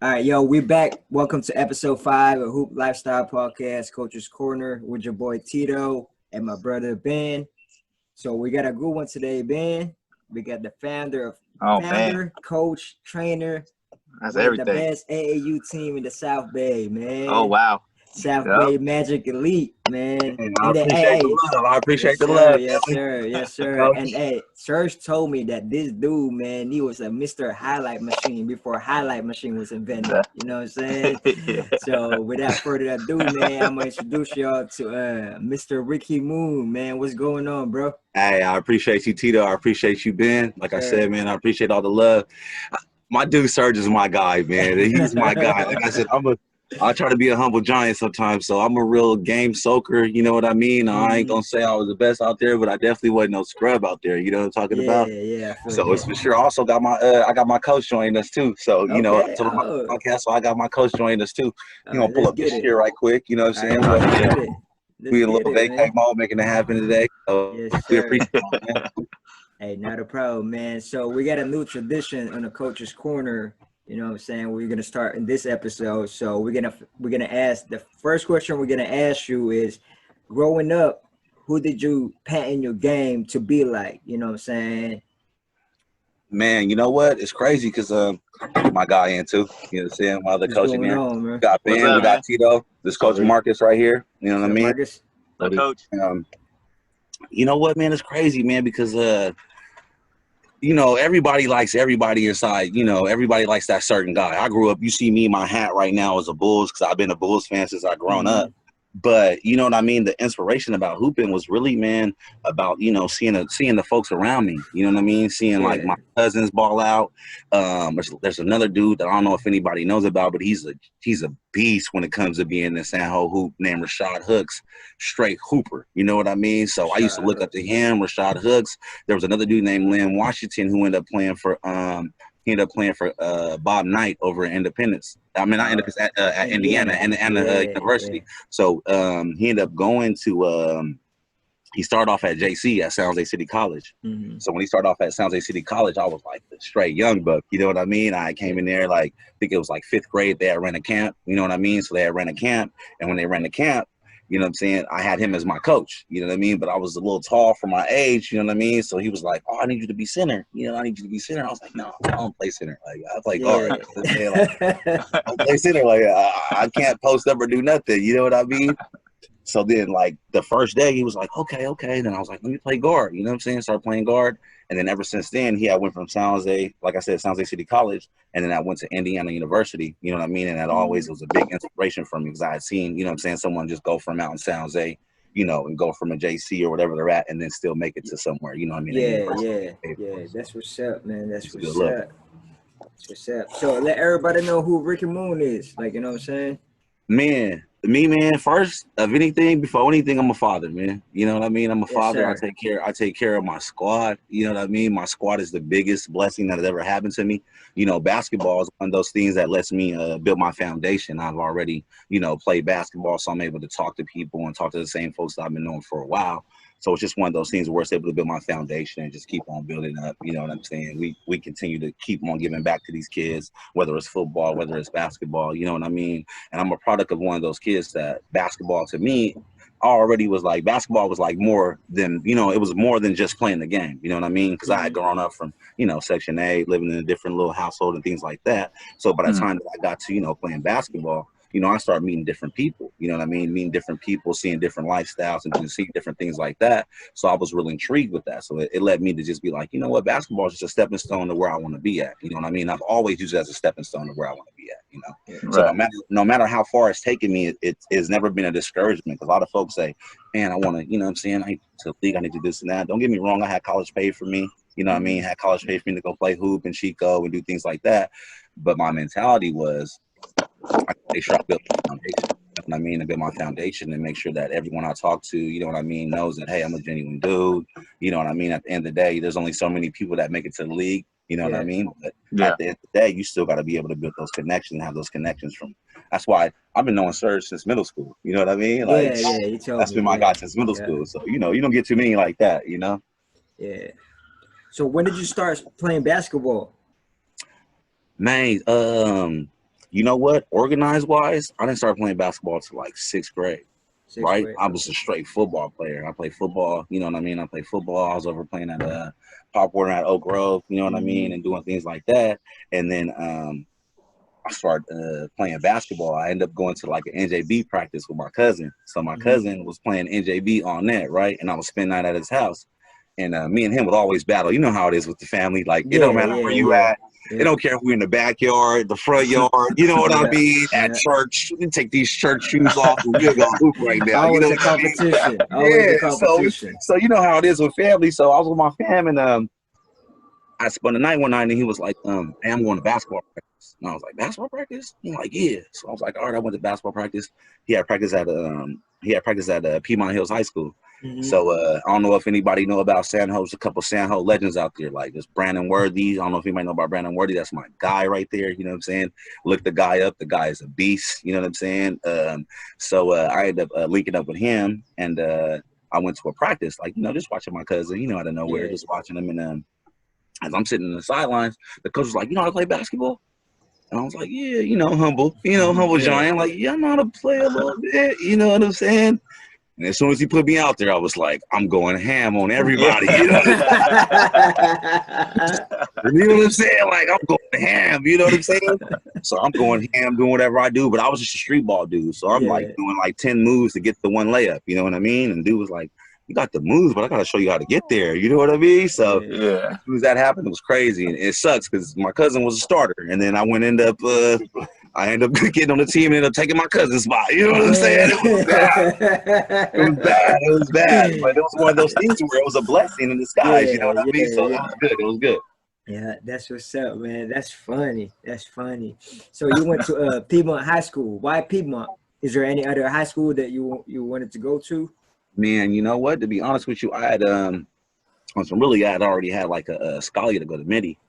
All right, yo, we're back. Welcome to episode 5 of Hoop Lifestyle Podcast, Coach's Corner with your boy Tito and my brother Ben. So we got a good one today, Ben. We got the founder, coach, trainer. That's one everything. of the best AAU team in the South Bay, man. Oh, wow. Southbay Magic Elite, man. And I appreciate the love. I appreciate the love. love. Yes, sir. And hey, Serge told me that this dude, man, he was a Mr. Highlight Machine before Highlight Machine was invented. You know what I'm saying? So without further ado, man, I'm gonna introduce y'all to Mr. Ricky Mhoon, man. What's going on, bro? Hey, I appreciate you, Tito. I appreciate you, Ben. Like I said, man, I appreciate all the love. My dude Serge is my guy, man. He's my guy. Like I said, I try to be a humble giant sometimes, so I'm a real game soaker, you know what I mean? I ain't gonna say I was the best out there, but I definitely wasn't no scrub out there, you know what I'm talking about? Yeah. So it's for sure. I also got my I got my coach joining us too. So, you know, I told my podcast, so I got my coach joining us too. You know, pull up this here right quick, you know what I'm saying? We in a little vacay mode making it happen today. So yes, we appreciate it, man. Hey, not a problem, man. So we got a new tradition on the Coach's Corner. You know what I'm saying? We're gonna start in this episode. So we're gonna ask the first question we're gonna ask you is, growing up, who did you pattern your game to be like? You know what I'm saying? Man, you know what? It's crazy because my guy in too. You know what I'm saying? My other coach in there. We got Ben, we got Tito, this Coach Marcus right here. You know what I mean? Marcus? What's up, Coach? You know what, man? It's crazy, man, because you know, everybody likes everybody inside. You know, everybody likes that certain guy. I grew up, you see me, my hat right now is a Bulls because I've been a Bulls fan since I grown up. But you know what I mean? The inspiration about hooping was really, man, about, you know, seeing the folks around me. You know what I mean? Seeing like my cousins ball out. There's another dude that I don't know if anybody knows about, but he's a beast when it comes to being in San Ho hoop, named Rashad Hooks, straight hooper. You know what I mean? So I used to look up to him, Rashad Hooks. There was another dude named Lynn Washington who ended up playing for Bob Knight over at Independence. I mean, not Independence, at Indiana University. So he ended up going to he started off at JC at San Jose City College. So when he started off at San Jose City College, I was like the straight young buck. You know what I mean? I came in there like, I think it was like 5th grade. They had ran a camp. You know what I mean? So they had ran a camp. And when they ran the camp, you know what I'm saying, I had him as my coach, you know what I mean? But I was a little tall for my age, you know what I mean? So he was like, oh, I need you to be center. You know, I need you to be center. I was like, no, I don't play center. Like, I play guard. I don't play center. Like, I can't post up or do nothing. You know what I mean? So then, like, the first day, he was like, okay. Then I was like, let me play guard. You know what I'm saying? Start playing guard. And then ever since then, I went from San Jose, like I said, San Jose City College, and then I went to Indiana University, you know what I mean? And that always was a big inspiration for me because I had seen, you know what I'm saying, someone just go from out in San Jose, you know, and go from a JC or whatever they're at and then still make it to somewhere, you know what I mean? Yeah. That's what's up, man. That's what's up. That's what's up. So let everybody know who Ricky Mhoon is. Like, you know what I'm saying? Man, first of anything, before anything, I'm a father, man. You know what I mean? I'm a father. Sir. I take care of my squad. You know what I mean? My squad is the biggest blessing that has ever happened to me. You know, basketball is one of those things that lets me build my foundation. I've already, you know, played basketball, so I'm able to talk to people and talk to the same folks that I've been knowing for a while. So it's just one of those things where it's able to build my foundation and just keep on building up. You know what I'm saying? We continue to keep on giving back to these kids, whether it's football, whether it's basketball, you know what I mean? And I'm a product of one of those kids that basketball to me already was like, basketball was like more than, you know, it was more than just playing the game. You know what I mean? Because I had grown up from, you know, Section A, living in a different little household and things like that. So by the time that I got to, you know, playing basketball, you know, I started meeting different people, you know what I mean? Meeting different people, seeing different lifestyles and seeing different things like that. So I was really intrigued with that. So it led me to just be like, you know what, basketball is just a stepping stone to where I want to be at. You know what I mean? I've always used it as a stepping stone to where I want to be at, you know? So no matter how far it's taken me, it has never been a discouragement. Because a lot of folks say, man, I want to, you know what I'm saying? I need to league, I need to do this and that. Don't get me wrong. I had college paid for me. You know what I mean? Had college paid for me to go play hoop and Chico and do things like that. But my mentality was, I make sure I build my foundation. You know what I mean? To build my foundation and make sure that everyone I talk to, you know what I mean, knows that, hey, I'm a genuine dude. You know what I mean? At the end of the day, there's only so many people that make it to the league. You know what I mean? But at the end of the day, you still got to be able to build those connections and have those connections from. That's why I've been knowing Serge since middle school. You know what I mean? Like, that's been my guy since middle school. So, you know, you don't get too many like that, you know? Yeah. So when did you start playing basketball? Man, you know what? Organized wise, I didn't start playing basketball till like 6th grade. Right? I was a straight football player. I played football, you know what I mean? I played football. I was over playing at Pop Warner at Oak Grove, you know what I mean? And doing things like that. And then I started playing basketball. I ended up going to like an NJB practice with my cousin. So my cousin was playing NJB on that, right? And I was spending night at his house. And me and him would always battle. You know how it is with the family. Like, it don't matter where you at. It don't care if we're in the backyard, the front yard. You know what I mean? At church, we take these church shoes off and we'll go hoop right now. Always you know a competition. Always a competition. So you know how it is with family. So I was with my fam, and I spent the night one night, and he was like, "Hey, I'm going to basketball practice." And I was like, "Basketball practice?" I'm like, "Yeah." So I was like, "All right." I went to basketball practice. He had practice at Piedmont Hills High School. So I don't know if anybody know about San Jose. A couple San Jose legends out there, like this Brandon Worthy. I don't know if anybody know about Brandon Worthy. That's my guy right there. You know what I'm saying? Look the guy up. The guy is a beast. You know what I'm saying? So I ended up linking up with him, and I went to a practice, like, you know, just watching my cousin, you know, out of nowhere, just watching him. And as I'm sitting in the sidelines, the coach was like, "You know how to play basketball?" And I was like, "Yeah, you know, humble giant. Like, yeah, I know how to play a little bit. You know what I'm saying?" And as soon as he put me out there, I was like, I'm going ham on everybody. You know what I'm saying? Like, I'm going ham. You know what I'm saying? So I'm going ham, doing whatever I do. But I was just a street ball dude. So I'm like doing like 10 moves to get the one layup. You know what I mean? And dude was like, "You got the moves, but I got to show you how to get there." You know what I mean? So as soon as that happened, it was crazy. And it sucks because my cousin was a starter. And then I ended up getting on the team and ended up taking my cousin's spot. You know what I'm saying? It was bad. It was bad. But it was one of those things where it was a blessing in disguise. You know what I mean? So it was good. It was good. Yeah, that's what's up, man. That's funny. That's funny. So you went to Piedmont High School. Why Piedmont? Is there any other high school that you wanted to go to? Man, you know what? To be honest with you, I had already had like a scholarship to go to Midi.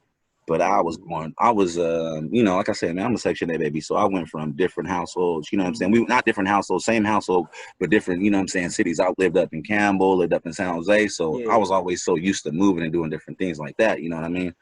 But you know, like I said, man, I'm a Section 8 baby. So I went from different households, you know what I'm saying? We were not different households, same household, but different, you know what I'm saying, cities. I lived up in Campbell, lived up in San Jose. So I was always so used to moving and doing different things like that, you know what I mean?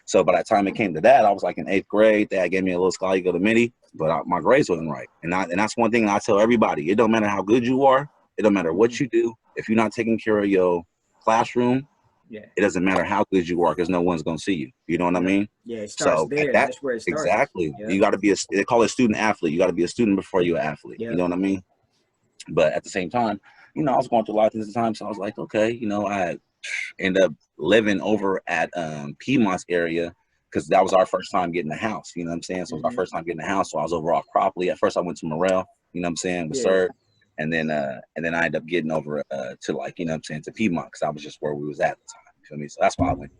So by the time it came to that, I was like in 8th grade. Dad gave me a little scholarship to go to Midi, but my grades wasn't right. And that's one thing I tell everybody. It don't matter how good you are. It don't matter what you do. If you're not taking care of your classroom, it doesn't matter how good you are because no one's going to see you. You know what I mean? Yeah, it starts there. That's where it starts. Exactly. Yeah. You got to be they call it student athlete. You got to be a student before you're an athlete. You know what I mean? But at the same time, you know, I was going through a lot of things at the time. So I was like, okay, you know, I ended up living over at Piedmont's area because that was our first time getting a house. You know what I'm saying? So it was our first time getting a house. So I was over off properly. At first I went to Morel, you know what I'm saying, with Sir. And then I ended up getting over to, like, you know what I'm saying, to Piedmont because that was just where we was at the time. You feel me? So that's why I went.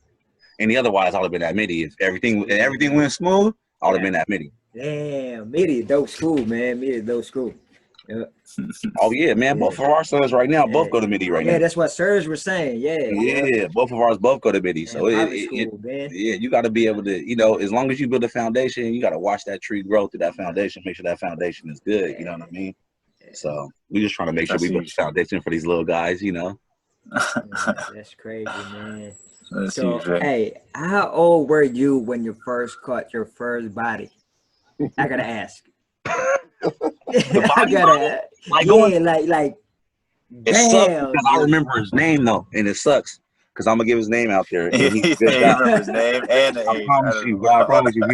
Any otherwise, I would have been at Midi. If everything went smooth, I would have been at Midi. Damn, Midi, dope school, man. Midi, dope school. Yeah. Oh yeah, man. Both of our sons right now both go to Midi right now. Yeah, that's what sirs were saying. Yeah. Both of ours both go to Midi. So you got to be able to, you know, as long as you build a foundation, you got to watch that tree grow through that foundation. Make sure that foundation is good. You know what I mean? So we're just trying to make sure we build a foundation for these little guys, you know. That's crazy, man. So, hey, how old were you when you first caught your first body? I gotta ask. Like it sucks because I remember his name though, and it sucks because I'm gonna give his name out there. And he's a good guy. Remember his name and the age. I promise you,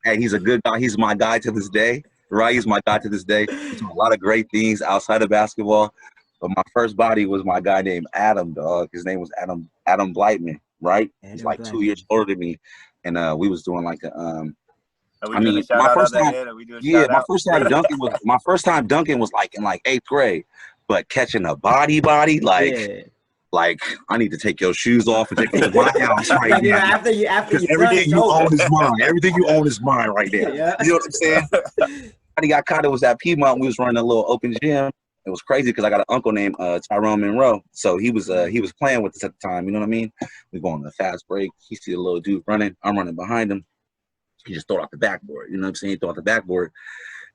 he's a good guy. He's my guy to this day, right? He's my guy to this day. He's doing a lot of great things outside of basketball. But my first body was my guy named Adam, dog. His name was Adam Blightman, right? He's like 2 years older than me, and we was doing like a my first time dunking was like in like 8th grade, but catching a body like I need to take your shoes off and take you to my house right now. After everything you own is mine. Everything you own is mine right there. You know what I'm saying? I got caught. It was at Piedmont. We was running a little open gym. It was crazy because I got an uncle named Tyrone Monroe. So he was playing with us at the time. You know what I mean? We go on the fast break. He see the little dude running. I'm running behind him. He just throw it off the backboard. You know what I'm saying? He throw it off the backboard.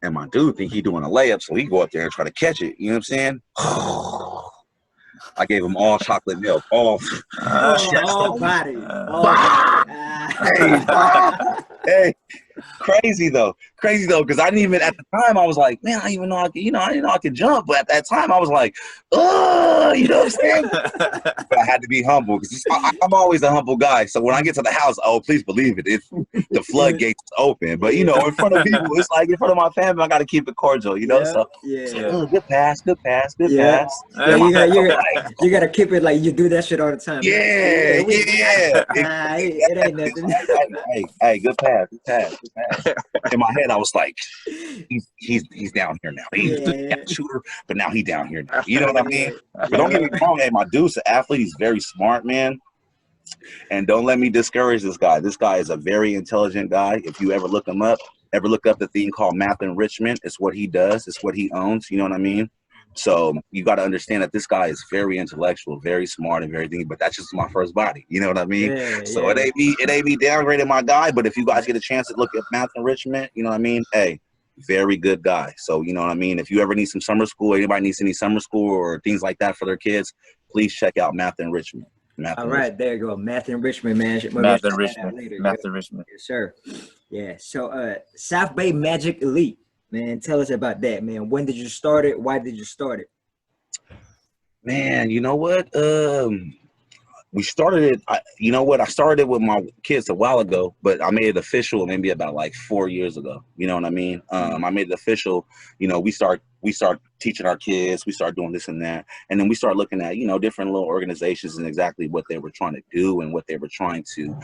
And my dude think he doing a layup, so he go up there and try to catch it. You know what I'm saying? I gave him all chocolate milk. All body. Hey, crazy though. crazy though, because I didn't even at the time I was like, man, I didn't even know I could, I didn't know I could jump. But at that time I was like, oh, you know what I'm saying? But I had to be humble because I'm always a humble guy. So when I get to the house, oh, please believe it, the floodgates open. But in front of people, it's like in front of my family, I got to keep it cordial, So good pass. Yeah, you gotta keep it like you do that shit all the time. Yeah. It ain't nothing. Hey, good pass. In my head, I was like, he's down here now. He's a shooter, but now he's down here now. You know what I mean? But don't get me wrong, hey, my dude's an athlete. He's very smart, man. And don't let me discourage this guy. This guy is a very intelligent guy. If you ever look him up, look up the thing called math enrichment. It's what he does. It's what he owns. You know what I mean? So you got to understand that this guy is very intellectual, very smart and everything, but that's just my first body. You know what I mean? It ain't me downgrading my guy, but if you guys get a chance to look at math enrichment, you know what I mean? Hey, very good guy. So, you know what I mean? If you ever need some summer school, anybody needs any summer school or things like that for their kids, please check out math enrichment. All right, there you go. Math enrichment, man. Math enrichment. Yes, sir. Yeah. So Southbay Magic Elite. Man, tell us about that, man. When did you start it? Why did you start it? Man, you know what? We started it. I started it with my kids a while ago, but I made it official maybe about like 4 years ago. You know what I mean? I made it official. We start teaching our kids. We start doing this and that, and then we start looking at different little organizations and exactly what they were trying to do and what they were trying to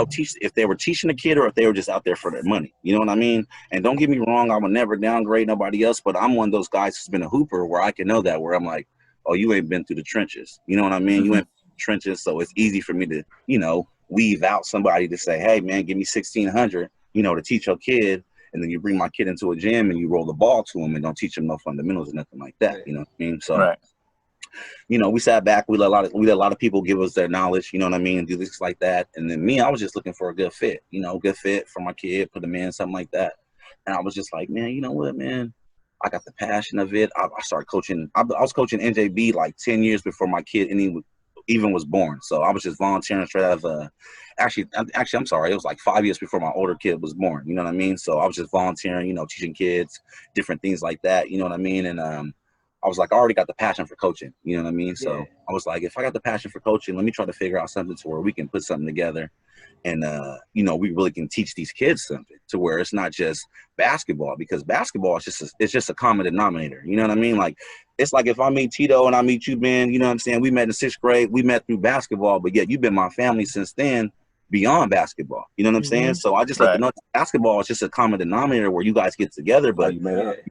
teach. If they were teaching a kid or if they were just out there for their money. You know what I mean? And don't get me wrong, I would never downgrade nobody else, but I'm one of those guys who's been a hooper where I can know that, where I'm like, oh, you ain't been through the trenches. You know what I mean? Mm-hmm. You ain't trenches, so it's easy for me to weave out somebody to say, hey man, give me 1,600 to teach your kid, and then you bring my kid into a gym and you roll the ball to him and don't teach him no fundamentals or nothing like that. You know what I mean? So right. We sat back, we let a lot of people give us their knowledge, you know what I mean, and do things like that. And then me, I was just looking for a good fit, good fit for my kid, put him in, something like that. And I was just like, man, you know what, man, I got the passion of it. I started coaching. I was coaching NJB like 10 years before my kid even was born. So I was just volunteering straight out of actually I'm sorry, it was like 5 years before my older kid was born. You know what I mean? So I was just volunteering, teaching kids different things like that. You know what I mean? And I was like, I already got the passion for coaching. You know what I mean? So I was like, if I got the passion for coaching, let me try to figure out something to where we can put something together. And, we really can teach these kids something to where it's not just basketball, because basketball is just a common denominator. You know what I mean? Like, it's like if I meet Tito and I meet you, Ben, you know what I'm saying? We met in 6th grade. We met through basketball, but yet you've been my family since then beyond basketball. You know what I'm saying? So I just like to know basketball is just a common denominator where you guys get together, but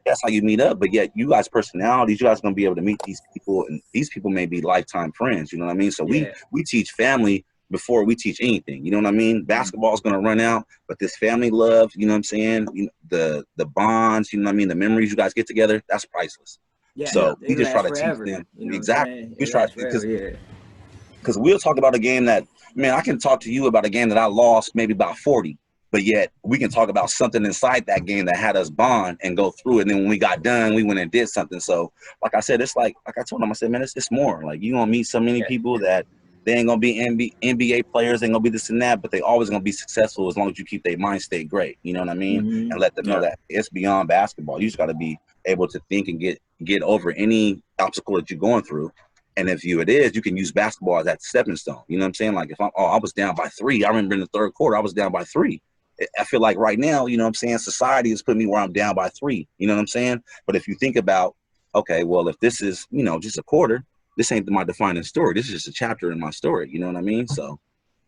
that's how you meet up. But yet you guys' personalities, you guys are going to be able to meet these people, and these people may be lifetime friends. You know what I mean? So we teach family before we teach anything. You know what I mean? Basketball is going to run out, but this family love, you know what I'm saying? The bonds, you know what I mean? The memories you guys get together, that's priceless. Yeah, so we just try to teach them. Exactly. We try to, because we'll talk about a game that, man, I can talk to you about a game that I lost maybe about 40, but yet we can talk about something inside that game that had us bond and go through it. And then when we got done, we went and did something. So like I said, it's like I told them, I said, man, it's more. Like, you're going to meet so many people that they ain't going to be NBA players, ain't going to be this and that, but they always going to be successful as long as you keep their mind state great. You know what I mean? And let them know that it's beyond basketball. You just got to be able to think and get over any obstacle that you're going through. And if it is, you can use basketball as that stepping stone. You know what I'm saying? Like, if I was down by 3, I remember in the 3rd quarter, I was down by 3. I feel like right now, you know what I'm saying, society has put me where I'm down by 3. You know what I'm saying? But if you think about, okay, well, if this is, just a quarter, this ain't my defining story. This is just a chapter in my story. You know what I mean? So,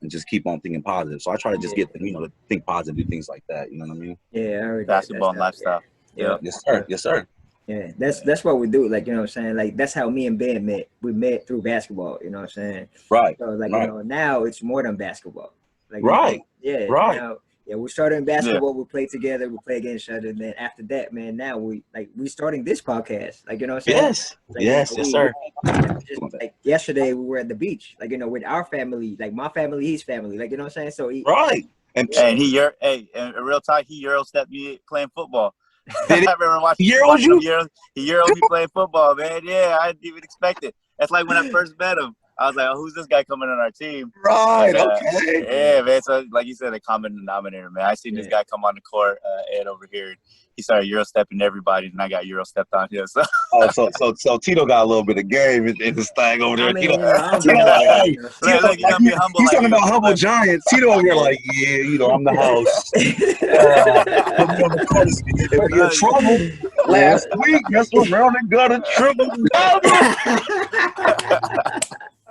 and just keep on thinking positive. So I try to just get them, to think positive, do things like that. You know what I mean? Yeah, I heard basketball and lifestyle. Yeah. Yes, sir. Yes, sir. Yeah, that's what we do. Like, you know what I'm saying? Like, that's how me and Ben met. We met through basketball, you know what I'm saying? Right. So, like, right. Now it's more than basketball. Like, right. Right. We started in basketball. We played together. We play against each other. And then after that, man, now we starting this podcast. Like, you know what I'm saying? Yes. Like, yes, sir. Just, like, yesterday we were at the beach. Like, with our family, like my family, his family. Like, you know what I'm saying? So right. And and real talk, he Euro stepped me playing football. Did it? I remember watching you? He Euroed me playing football, man. Yeah, I didn't even expect it. That's like when I first met him. I was like, oh, who's this guy coming on our team? Right. And, Okay. Yeah, man. So like you said, a common denominator, man. I seen this guy come on the court, Ed over here. He started Euro stepping everybody, and I got Euro stepped on him. So So Tito got a little bit of game in this thing over there. I mean, Tito, you know, I don't Tito, be knowing that, hey, you know. Tito, look, you gotta be humble. he's like talking you. about humble giants. Tito over here like, yeah, you know, I'm the host. Put me on the court. If we in trouble, last week, guess what? Round and got a triple double.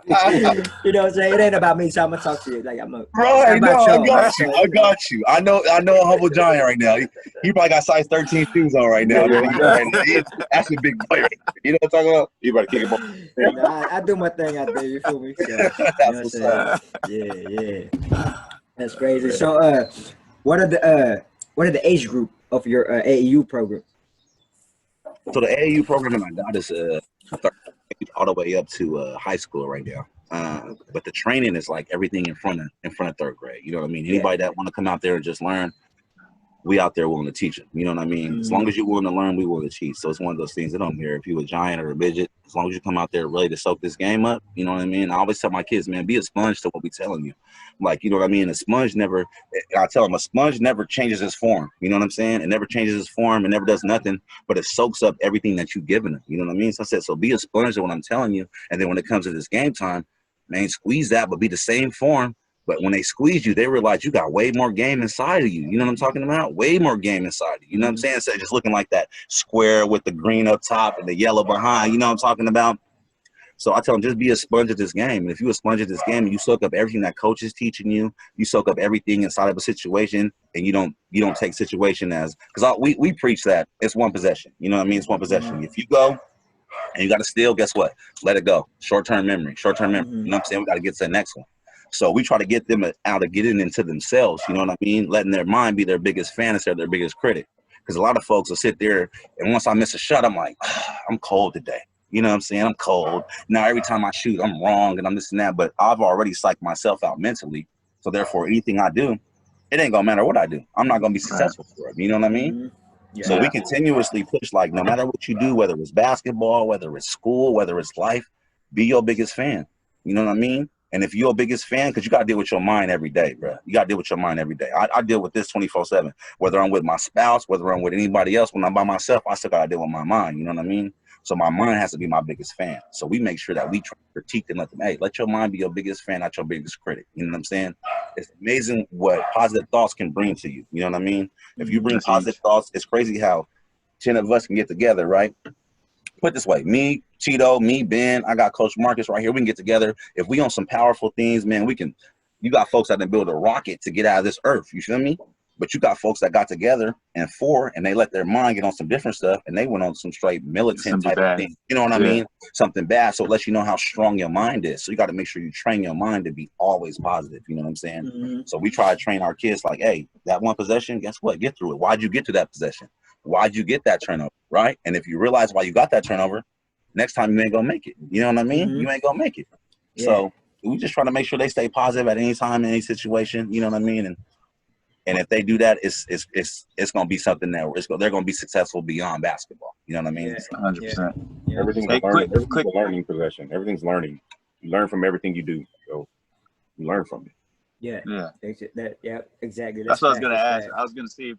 You know what I'm saying? It ain't about me, so I'm gonna talk to you. Like I'm a Right, no, about I y'all. got you. I got you. I know a humble giant right now. He probably got size 13 shoes on right now. That's a big player. You know what I'm talking about? You better kick him off. You know, I do my thing out there. You feel me? So, you know what I'm saying? Yeah. That's crazy. So, what are the age group of your AAU program? So the AAU program that I got is all the way up to high school right now. But the training is like everything in front of third grade. You know what I mean? Anybody that want to come out there and just learn, we out there willing to teach them. You know what I mean? As long as you're willing to learn, we willing to teach. So it's one of those things that don't care if you're a giant or a midget. As long as you come out there ready to soak this game up, you know what I mean? I always tell my kids, man, be a sponge to what we telling you. Like, you know what I mean? I tell them a sponge never changes its form. You know what I'm saying? It never changes its form. It never does nothing, but it soaks up everything that you've given it. You know what I mean? So I said, so be a sponge to what I'm telling you. And then when it comes to this game time, man, squeeze that, but be the same form. But when they squeeze you, they realize you got way more game inside of you. You know what I'm talking about? Way more game inside of you. You know what I'm saying? So just looking like that square with the green up top and the yellow behind. You know what I'm talking about? So I tell them, just be a sponge at this game. And if you're a sponge at this game, you soak up everything that coach is teaching you. You soak up everything inside of a situation, and you don't take situation as – because we preach that it's one possession. You know what I mean? It's one possession. If you go and you got to steal, guess what? Let it go. Short-term memory. You know what I'm saying? We got to get to the next one. So we try to get them out of getting into themselves, you know what I mean? Letting their mind be their biggest fan instead of their biggest critic. Because a lot of folks will sit there, and once I miss a shot, I'm like, I'm cold today. You know what I'm saying? I'm cold. Now every time I shoot, I'm wrong, and I'm this and that. But I've already psyched myself out mentally. So therefore, anything I do, it ain't going to matter what I do. I'm not going to be successful for it. You know what I mean? Yeah. So we continuously push, like, no matter what you do, whether it's basketball, whether it's school, whether it's life, be your biggest fan. You know what I mean? And if you're a biggest fan, because you got to deal with your mind every day, bro. You got to deal with your mind every day. I deal with this 24/7. Whether I'm with my spouse, whether I'm with anybody else, when I'm by myself, I still got to deal with my mind. You know what I mean? So my mind has to be my biggest fan. So we make sure that we try to critique and let them, hey, let your mind be your biggest fan, not your biggest critic. You know what I'm saying? It's amazing what positive thoughts can bring to you. You know what I mean? If you bring positive thoughts, it's crazy how 10 of us can get together, right? Put it this way, me, Tito, me, Ben, I got Coach Marcus right here. We can get together. If we on some powerful things, man, you got folks that can build a rocket to get out of this earth. You feel me? But you got folks that got together and they let their mind get on some different stuff, and they went on some straight militant type of thing. You know what I mean? Something bad. So it lets you know how strong your mind is. So you got to make sure you train your mind to be always positive. You know what I'm saying? So we try to train our kids like, hey, that one possession, guess what? Get through it. Why'd you get to that possession? Why'd you get that turnover, right? And if you realize why you got that turnover, next time you ain't gonna make it. You know what I mean? You ain't gonna make it. So we just try to make sure they stay positive at any time, in any situation. You know what I mean? And if they do that, it's gonna be something that they're gonna be successful beyond basketball. You know what I mean? 100%. Everything's a learning possession. Everything's learning. You learn from everything you do. So you learn from it. Yeah, exactly. That's what I was going to ask. I was going to see if,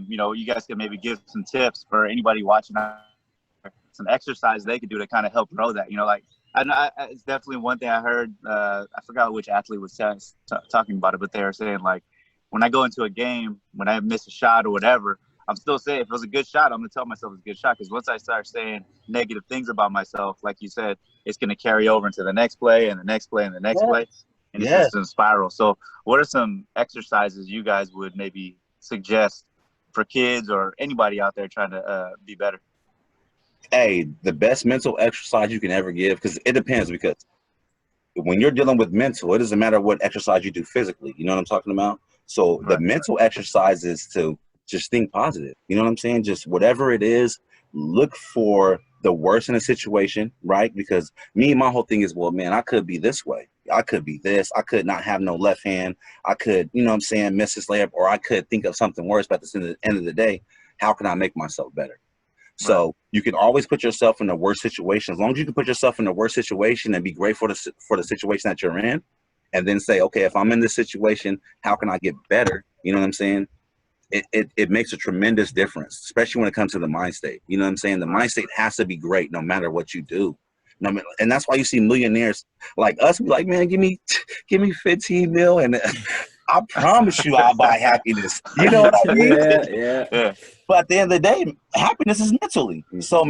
you guys could maybe give some tips for anybody watching, some exercise they could do to kind of help grow that. It's definitely one thing I heard. I forgot which athlete was talking about it, but they were saying, like, when I go into a game, when I miss a shot or whatever, I'm still saying if it was a good shot, I'm going to tell myself it's a good shot. Because once I start saying negative things about myself, like you said, it's going to carry over into the next play and the next play and the next play. And it's just a spiral. So what are some exercises you guys would maybe suggest for kids or anybody out there trying to be better? Hey, the best mental exercise you can ever give, because it depends, because when you're dealing with mental, it doesn't matter what exercise you do physically. You know what I'm talking about? So the mental exercise is to just think positive. You know what I'm saying? Just whatever it is, look for the worst in a situation, right? Because my whole thing is, well, man, I could be this way. I could be this. I could not have no left hand. I could, you know what I'm saying, miss this layup, or I could think of something worse. But at the end of the day, how can I make myself better? So you can always put yourself in the worst situation. As long as you can put yourself in the worst situation and be grateful for the situation that you're in, and then say, okay, if I'm in this situation, how can I get better? You know what I'm saying? It makes a tremendous difference, especially when it comes to the mind state. You know what I'm saying? The mind state has to be great no matter what you do. And that's why you see millionaires like us be like, man, give me 15 mil and I promise you I'll buy happiness. You know what I mean? Yeah. But at the end of the day, happiness is mentally. So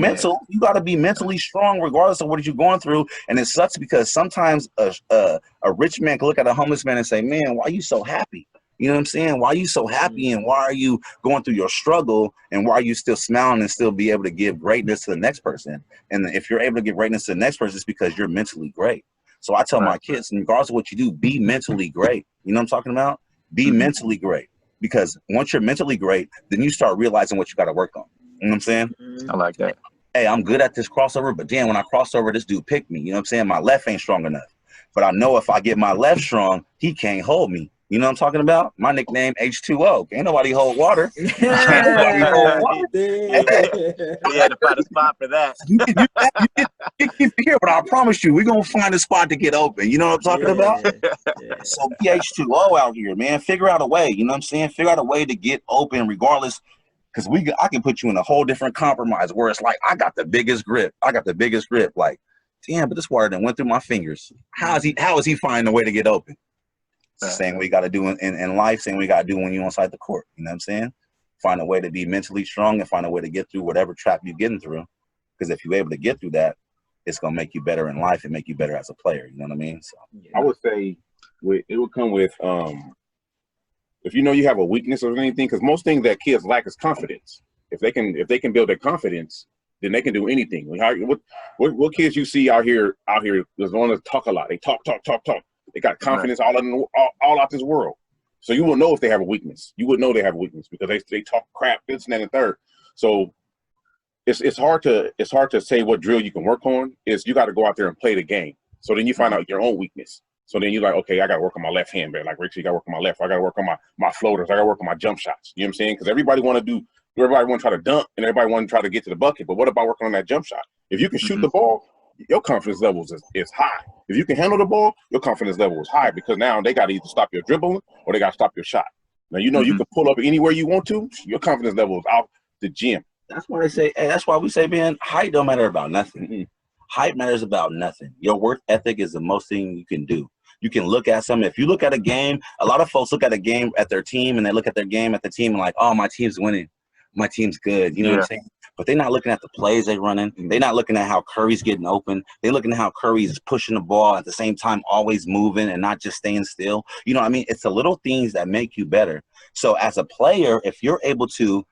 you got to be mentally strong regardless of what you're going through. And it sucks because sometimes a rich man can look at a homeless man and say, man, why are you so happy? You know what I'm saying? Why are you so happy, and why are you going through your struggle, and why are you still smiling and still be able to give greatness to the next person? And if you're able to give greatness to the next person, it's because you're mentally great. So I tell my kids, regardless of what you do, be mentally great. You know what I'm talking about? Be mentally great. Because once you're mentally great, then you start realizing what you got to work on. You know what I'm saying? I like that. Hey, I'm good at this crossover, but damn, when I cross over, this dude picked me. You know what I'm saying? My left ain't strong enough. But I know if I get my left strong, he can't hold me. You know what I'm talking about? My nickname H2O. Can't nobody hold water. Can't nobody hold water. You had to find a spot for that. You keep here, but I promise you, we're going to find a spot to get open. You know what I'm talking about? So be H2O out here, man. Figure out a way. You know what I'm saying? Figure out a way to get open regardless. Because I can put you in a whole different compromise where it's like, I got the biggest grip. Like, damn, but this water done went through my fingers. How is he finding a way to get open? It's the same way you got to do in life, same way you got to do when you're inside the court. You know what I'm saying? Find a way to be mentally strong and find a way to get through whatever trap you're getting through. Because if you're able to get through that, it's going to make you better in life and make you better as a player. You know what I mean? So I would say it would come with if you know you have a weakness or anything, because most things that kids lack is confidence. If they can build their confidence, then they can do anything. What kids you see out here is going to talk a lot. They talk. They got confidence all out this world. So you will know if they have a weakness. You would know they have a weakness because they talk crap, this and that and third. So it's hard to say what drill you can work on. Is you got to go out there and play the game. So then you find out your own weakness. So then you're like, okay, I got to work on my left hand, man. Like Richie, got to work on my left. I got to work on my floaters. I got to work on my jump shots. You know what I'm saying? Because everybody want to try to dunk and everybody want to try to get to the bucket. But what about working on that jump shot? If you can shoot the ball, your confidence levels is high. If you can handle the ball, your confidence level is high because now they got to either stop your dribbling or they got to stop your shot. Now, you know, you can pull up anywhere you want to. Your confidence level is out the gym. that's why they say, hey, that's why we say, man, height don't matter about nothing. Height matters about nothing. Your work ethic is the most thing you can do. You can look at something. If you look at a game, a lot of folks look at a game at their team and they look at their game at the team and like, oh, my team's winning. My team's good. You know what I'm saying? But they're not looking at the plays they're running. They're not looking at how Curry's getting open. They're looking at how Curry's pushing the ball at the same time, always moving and not just staying still. You know what I mean? It's the little things that make you better. So as a player, if you're able to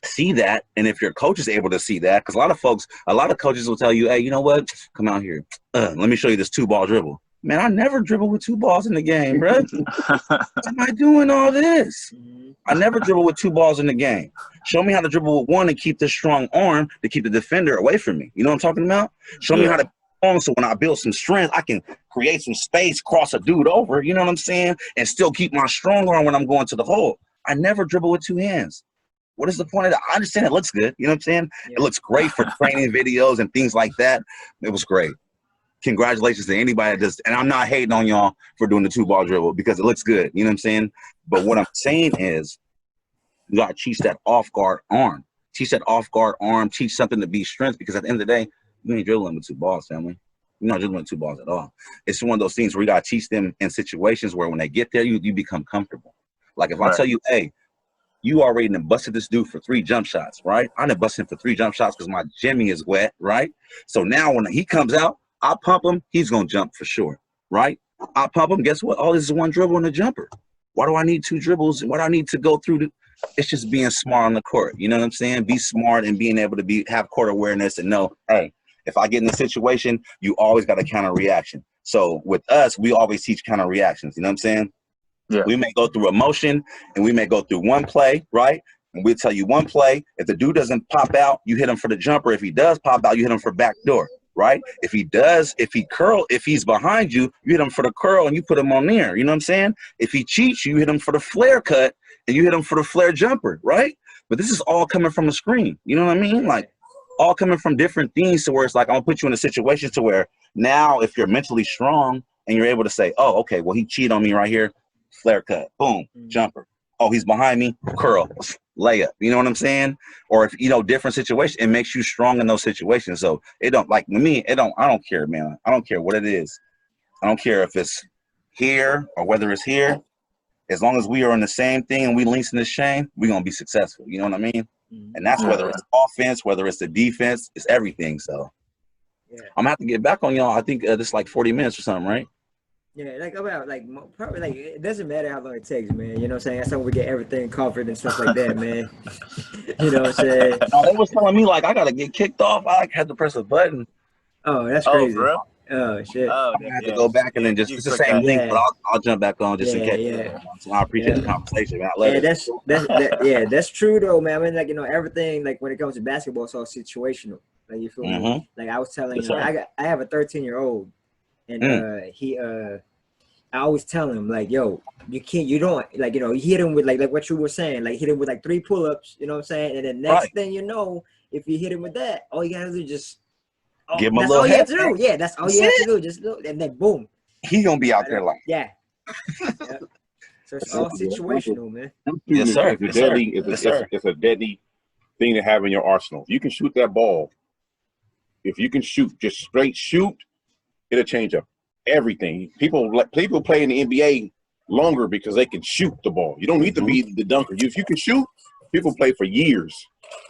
see that, and if your coach is able to see that, because a lot of coaches will tell you, hey, you know what? Come out here. Let me show you this 2-ball dribble. Man, I never dribble with 2 balls in the game, bro. Why am I doing all this? I never dribble with 2 balls in the game. Show me how to dribble with 1 and keep this strong arm to keep the defender away from me. You know what I'm talking about? Show me how to so when I build some strength, I can create some space, cross a dude over, you know what I'm saying? And still keep my strong arm when I'm going to the hole. I never dribble with 2 hands. What is the point of that? I understand it looks good. You know what I'm saying? It looks great for training videos and things like that. It was great. Congratulations to anybody that does, and I'm not hating on y'all for doing the 2-ball dribble because it looks good. You know what I'm saying? But what I'm saying is you got to teach that off-guard arm. Teach that off-guard arm. Teach something to be strength because at the end of the day, you ain't dribbling with 2 balls, family. You're not dribbling with 2 balls at all. It's one of those things where you got to teach them in situations where when they get there, you become comfortable. Like if I tell you, hey, you already done busted this dude for 3 jump shots, right? I done busted him for 3 jump shots because my Jimmy is wet, right? So now when he comes out, I pump him, he's going to jump for sure, right? I pump him, guess what? Oh, this is 1 dribble and a jumper. Why do I need 2 dribbles? Why do I need to go through it's just being smart on the court. You know what I'm saying? Be smart and being able to have court awareness and know, hey, if I get in a situation, you always got a counter reaction. So with us, we always teach counter reactions. You know what I'm saying? Yeah. We may go through a motion and we may go through 1 play, right? And we'll tell you 1 play. If the dude doesn't pop out, you hit him for the jumper. If he does pop out, you hit him for back door. Right? If he's behind you, you hit him for the curl and you put him on there. You know what I'm saying? If he cheats, you hit him for the flare cut and you hit him for the flare jumper, right? But this is all coming from the screen. You know what I mean? Like, all coming from different things to where it's like, I'm gonna put you in a situation to where now if you're mentally strong and you're able to say, oh, okay, well, he cheated on me right here, flare cut, boom, jumper. Oh, he's behind me, curl, layup. You know what I'm saying? Or if, you know, different situations, it makes you strong in those situations. So it don't, like, with me, I don't care, man. I don't care what it is. I don't care if it's here or whether it's here. As long as we are in the same thing and we links in the chain, we're going to be successful. You know what I mean? And that's whether it's offense, whether it's the defense, it's everything. So I'm going to have to get back on y'all. I think this like 40 minutes or something, right? Yeah, like about like probably like it doesn't matter how long it takes, man. You know what I'm saying? That's how we get everything covered and stuff like that, man. You know what I'm saying? No, they was telling me like I gotta get kicked off. I like had to press a button. Oh, that's crazy. For real? Oh shit. Oh, I had to go back and then just it's the same link, but I'll jump back on just in case. So I appreciate the conversation, man. I love it. That's true though, man. I mean, like, you know, everything like when it comes to basketball, it's all situational. Like, you feel me? Like I was telling you, I have a 13-year-old, and I always tell him like, yo, you don't like, you know, you hit him with like what you were saying, like hit him with like 3 pull-ups, you know what I'm saying? And then next thing you know, if you hit him with that, all you gotta do is just give him a that's little all you have head. to do. Yeah, that's all you have to do. Just look, and then boom. He gonna be out there like So it's all situational, man. Yes, sir. It's a deadly thing to have in your arsenal. You can shoot that ball. If you can shoot, just straight shoot, it'll change up everything. People play in the NBA longer because they can shoot the ball. You don't need to be the dunker. If you can shoot, people play for years.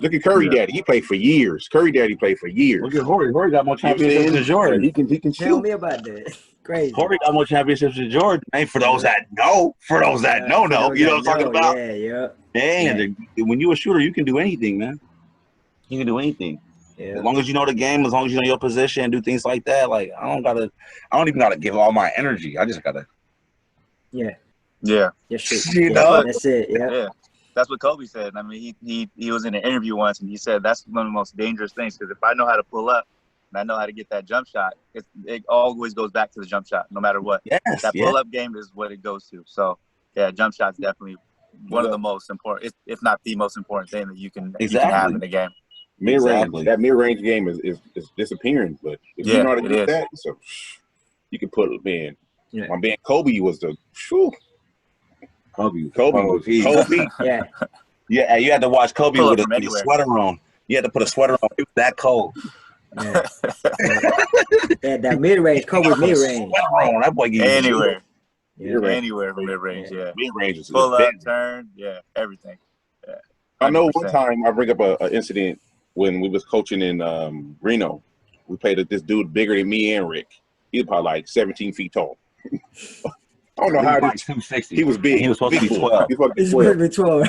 Look at Curry Daddy. He played for years. Curry Daddy played for years. Look at Horry. Horry got more championships than Jordan. He can shoot. Tell me about that. Crazy. Horry got more championships than Jordan. Hey, for those that know, you know what I'm talking about? Dang, when you're a shooter, you can do anything, man. You can do anything. Yeah. As long as you know the game, as long as you know your position and do things like that, like I don't even gotta give all my energy. I just gotta. Yeah. You know? That's it. Yeah. That's what Kobe said. I mean, he was in an interview once and he said that's one of the most dangerous things because if I know how to pull up and I know how to get that jump shot, it always goes back to the jump shot, no matter what. Yes, that pull up game is what it goes to. So yeah, jump shot's definitely one of the most important, if not the most important thing that you can have in the game. That mid-range game is disappearing, but if you know how to get that, so you can put it in. Yeah. My man Kobe was the Kobe was Kobe. Yeah, you had to watch Kobe with a sweater on. You had to put a sweater on. It was that cold. Yeah, that mid-range, Kobe mid-range. That boy anywhere from mid-range. Yeah, mid-range is pull up, turn, everything. Yeah, I know one time I bring up an incident when we was coaching in Reno. We played this dude bigger than me and Rick. He was probably like 17 feet tall. I don't know how like 260. He was big. He was supposed to be 12. He was supposed to be 12.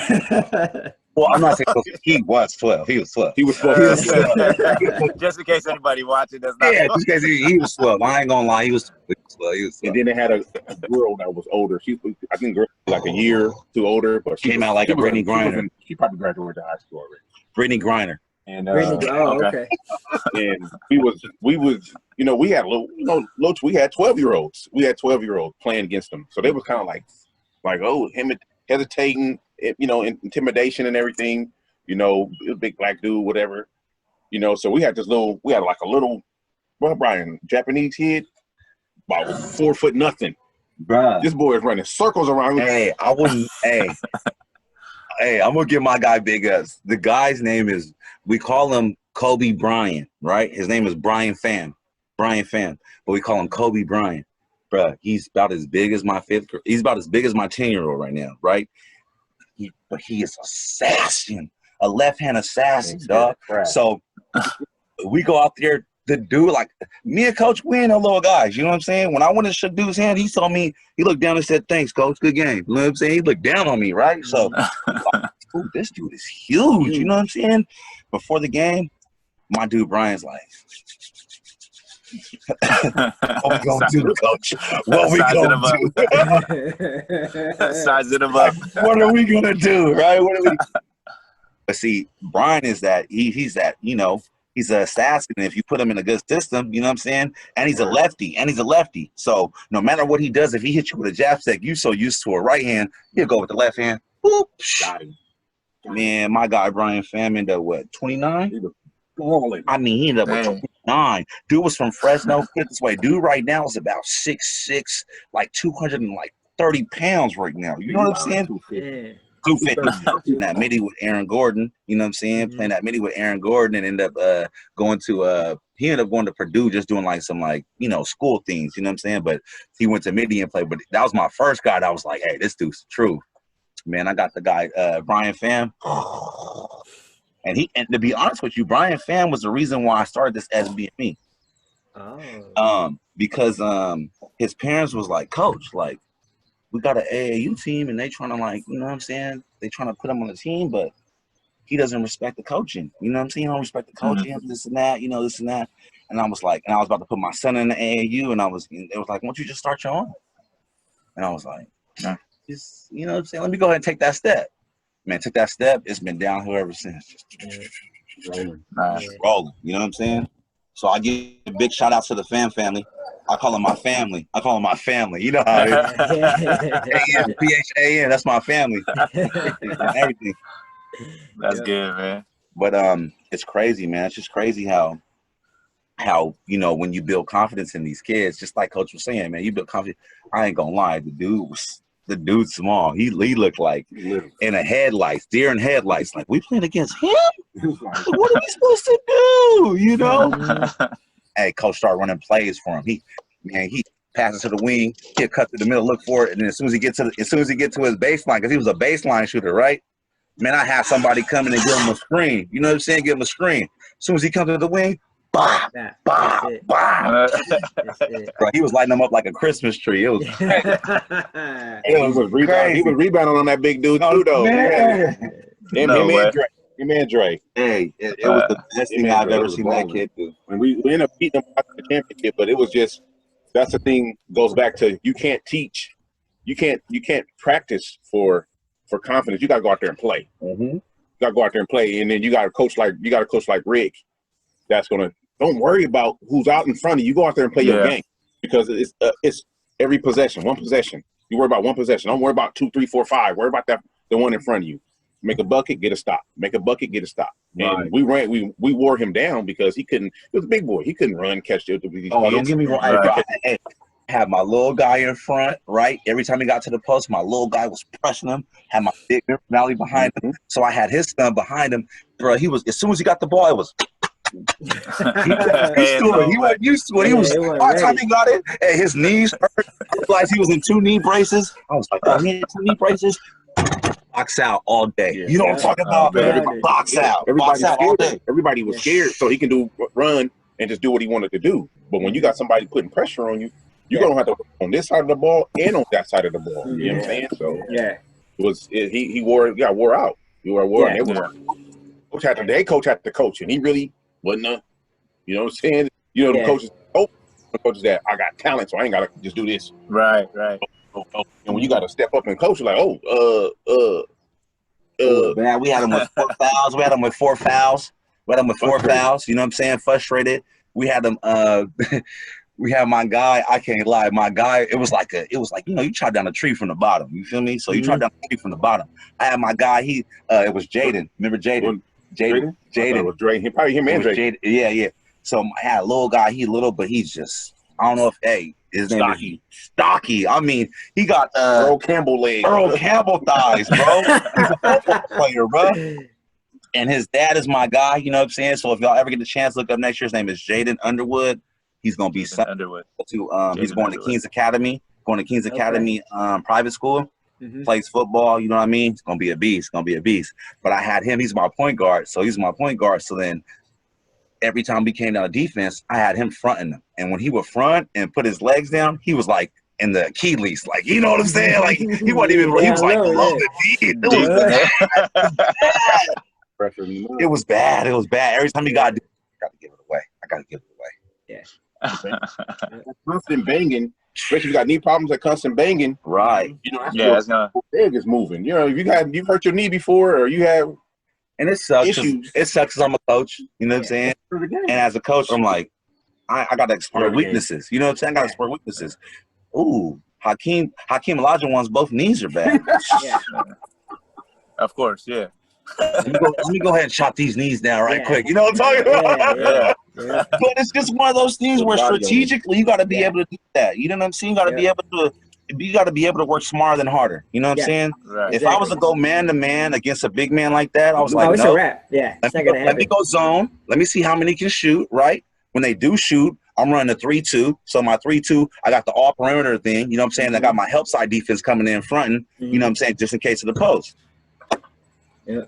Well, I'm not saying he was 12. He was 12. He was 12. Just in case anybody watching that's not. Yeah, just in case he was 12. I ain't gonna lie, he was 12. And then they had a girl that was older. I think girl was like a year too older, but she came out like a Brittany Griner. She probably graduated high school already. Brittany Griner. And okay. And we was, you know, we had we had 12-year-olds. We had 12-year-olds playing against them. So they was kind of like, oh, him hesitating, you know, intimidation and everything. You know, big black dude, whatever. You know, so we had like a little, Brian, Japanese kid, about 4 foot nothing. Bruh. This boy is running circles around me. Hey, I wouldn't. Hey, I'm gonna give my guy big ups. The guy's name is, we call him Kobe Bryant, right? His name is Brian Pham, but we call him Kobe Bryant. Bruh, he's about as big as my he's about as big as my 10-year-old right now, right? But he is assassin, a left-hand assassin, dog. So we go out there, the dude, like me and Coach, we ain't no little guys, you know what I'm saying? When I went to shook dude's hand, he told me, he looked down and said, "Thanks, Coach, good game." You know what I'm saying? He looked down on me, right? So, ooh, this dude is huge, you know what I'm saying? Before the game, my dude Brian's like, what we gonna do, Coach? What we gonna do? Sizing him up. What are we gonna do, right? But see, Brian is that, he's that, you know, he's an assassin. And if you put him in a good system, you know what I'm saying? And he's a lefty. So no matter what he does, if he hits you with a jab step, you so used to a right hand, he'll go with the left hand. Boop. Got him. Man, my guy Brian Pham ended up what, 29? Balling. I mean, he ended up with 29. Dude was from Fresno, fit this way. Dude right now is about 6'6", like 230 pounds right now. You know what I'm saying? Yeah. 250. That midi with Aaron Gordon, you know what I'm saying? Playing that midi with Aaron Gordon and ended up going to Purdue just doing like some like, you know, school things, you know what I'm saying? But he went to midi and played. But that was my first guy that I was like, hey, this dude's true. Man, I got the guy Brian Pham. And to be honest with you, Brian Pham was the reason why I started this S.B.M.E. Because his parents was like, Coach, like, we got an AAU team and they trying to, like, you know what I'm saying? They trying to put him on the team, but he doesn't respect the coaching. You know what I'm saying? He don't respect the coaching, this and that, you know, this and that. And I was like, and I was about to put my son in the AAU, and it was like, why don't you just start your own? And I was like, just, you know what I'm saying? Let me go ahead and take that step. Man, took that step. It's been downhill ever since. Just rolling. You know what I'm saying? So I give a big shout out to the Pham family. I call them my family. You know how it is. A-M, P-H-A-N. That's my family. Everything. That's good, man. But it's crazy, man. It's just crazy how you know, when you build confidence in these kids, just like Coach was saying, man, you build confidence. I ain't gonna lie, the dude's small. He looked like in a headlights, deer in headlights. Like, we playing against him? What are we supposed to do? You know? Hey, Coach started running plays for him. He passes to the wing, he'll cut to the middle, look for it, and then as soon as he get to his baseline, because he was a baseline shooter, right? Man, I have somebody come in and give him a screen. You know what I'm saying? Give him a screen. As soon as he comes to the wing, bah, bah, bah. Bro, he was lighting them up like a Christmas tree. It was He was rebounding on that big dude too, though. Him and Dre. Hey, it was the best thing I've ever seen that kid do. And we ended up beating them after the championship, but it was just, that's the thing, goes back to, you can't teach, you can't practice for confidence. You got to go out there and play. You got to go out there and play, and then you got a coach like Rick that's gonna, don't worry about who's out in front of you. You go out there and play your game, because it's every possession, one possession. You worry about one possession. Don't worry about 2, 3, 4, 5. Worry about the one in front of you. Make a bucket, get a stop. Make a bucket, get a stop. And we wore him down because he couldn't. He was a big boy. He couldn't run, catch the these kids. Don't get me wrong. I had my little guy in front, right? Every time he got to the post, my little guy was pressing him. Had my big personality behind him, so I had his son behind him. Bro, he was, as soon as he got the ball, it was. He wasn't used to it. He was, by the time he got it, and his knees hurt. I realized he was in 2 knee braces. I was like, oh, he had 2 knee braces. Box out all day. You know what I'm talking about? Box out. Everybody out all day. Everybody was scared, so he can run and just do what he wanted to do. But when you got somebody putting pressure on you, you're gonna have to work on this side of the ball and on that side of the ball. You know what I'm saying? So he wore out. He wore out. Coach had to coach, and he really wasn't you know what I'm saying? You know, the coaches that I got talent, so I ain't gotta just do this. Right. And when you gotta step up and coach, you're like, man, we had him with 4 fouls. We had him with 4 fouls. You know what I'm saying? Frustrated. We had him. We had my guy. I can't lie. My guy. It was like you know, you chop down a tree from the bottom. You feel me? So you chop down a tree from the bottom. I had my guy. It was Jaden. Remember Jaden? Jaden. It was Dre. Probably him and Dre. Yeah. So I had a little guy. He little, but he's just, I don't know if his name is stocky. I mean, he got Earl Campbell legs. Earl Campbell thighs, bro. He's a football player, bro. And his dad is my guy. You know what I'm saying? So if y'all ever get the chance, look up next year. His name is Jaden Underwood. He's gonna be Underwood. He's going to Kings Academy. Private school. Plays football. You know what I mean? It's gonna be a beast. But I had him. He's my point guard. So then every time we came down to defense, I had him fronting him. And when he would front and put his legs down, he was like in the Achilles, like, you know what I'm saying? Like, he wasn't even, he was like below the knee. It was bad. Every time he got to give it away. I got to give it away. Constant banging, especially if you got knee problems, like constant banging. Right. You know, that's leg is moving. You know, if you've hurt your knee before, or you have. And it sucks. It sucks because I'm a coach. You know what I'm saying? And as a coach, I'm like, I got to explore weaknesses. You know what I'm saying? I got to explore weaknesses. Ooh, Hakeem Olajuwon's both knees are bad. Of course, let me go ahead and chop these knees down right Yeah. quick. You know what I'm talking about? Yeah. But it's just one of those things where strategically you got to be able to do that. You know what I'm saying? You got to be able to. You got to be able to work smarter than harder. You know what I'm saying? Right. If I was to go man to man against a big man like that, I was like, it's no. a wrap. Yeah, it's not gonna happen. Let me go zone. Let me see how many can shoot. Right when they do shoot, I'm running a 3-2. So my 3-2, I got the all perimeter thing. You know what I'm saying? I got my help side defense coming in fronting. You know what I'm saying? Just in case of the post. Yeah.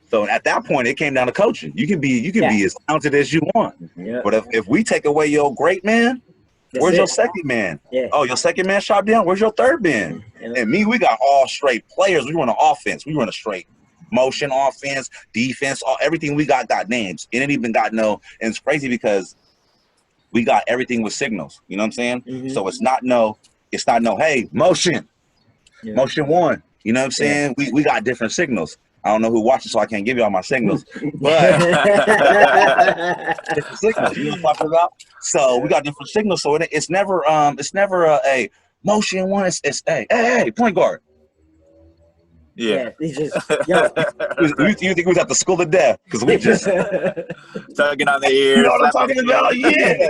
So at that point, it came down to coaching. You can be as talented as you want. Yeah. But if we take away your great man, where's your second man? Yeah. Oh, your second man shot down. Where's your third man? And me, we got all straight players. We run an offense. We run a straight motion offense, defense, everything we got names. It ain't even got no. And it's crazy because we got everything with signals. You know what I'm saying? So it's not no. Hey, motion, motion one. You know what I'm saying? We got different signals. I don't know who watches, so I can't give you all my signals. But different signals, you know what I'm talking about? So we got different signals. So it's never a motion one. It's hey, point guard. Yeah, he's just you think we was at the school of death because we just tugging on the ears. You know what I'm talking about? Yeah.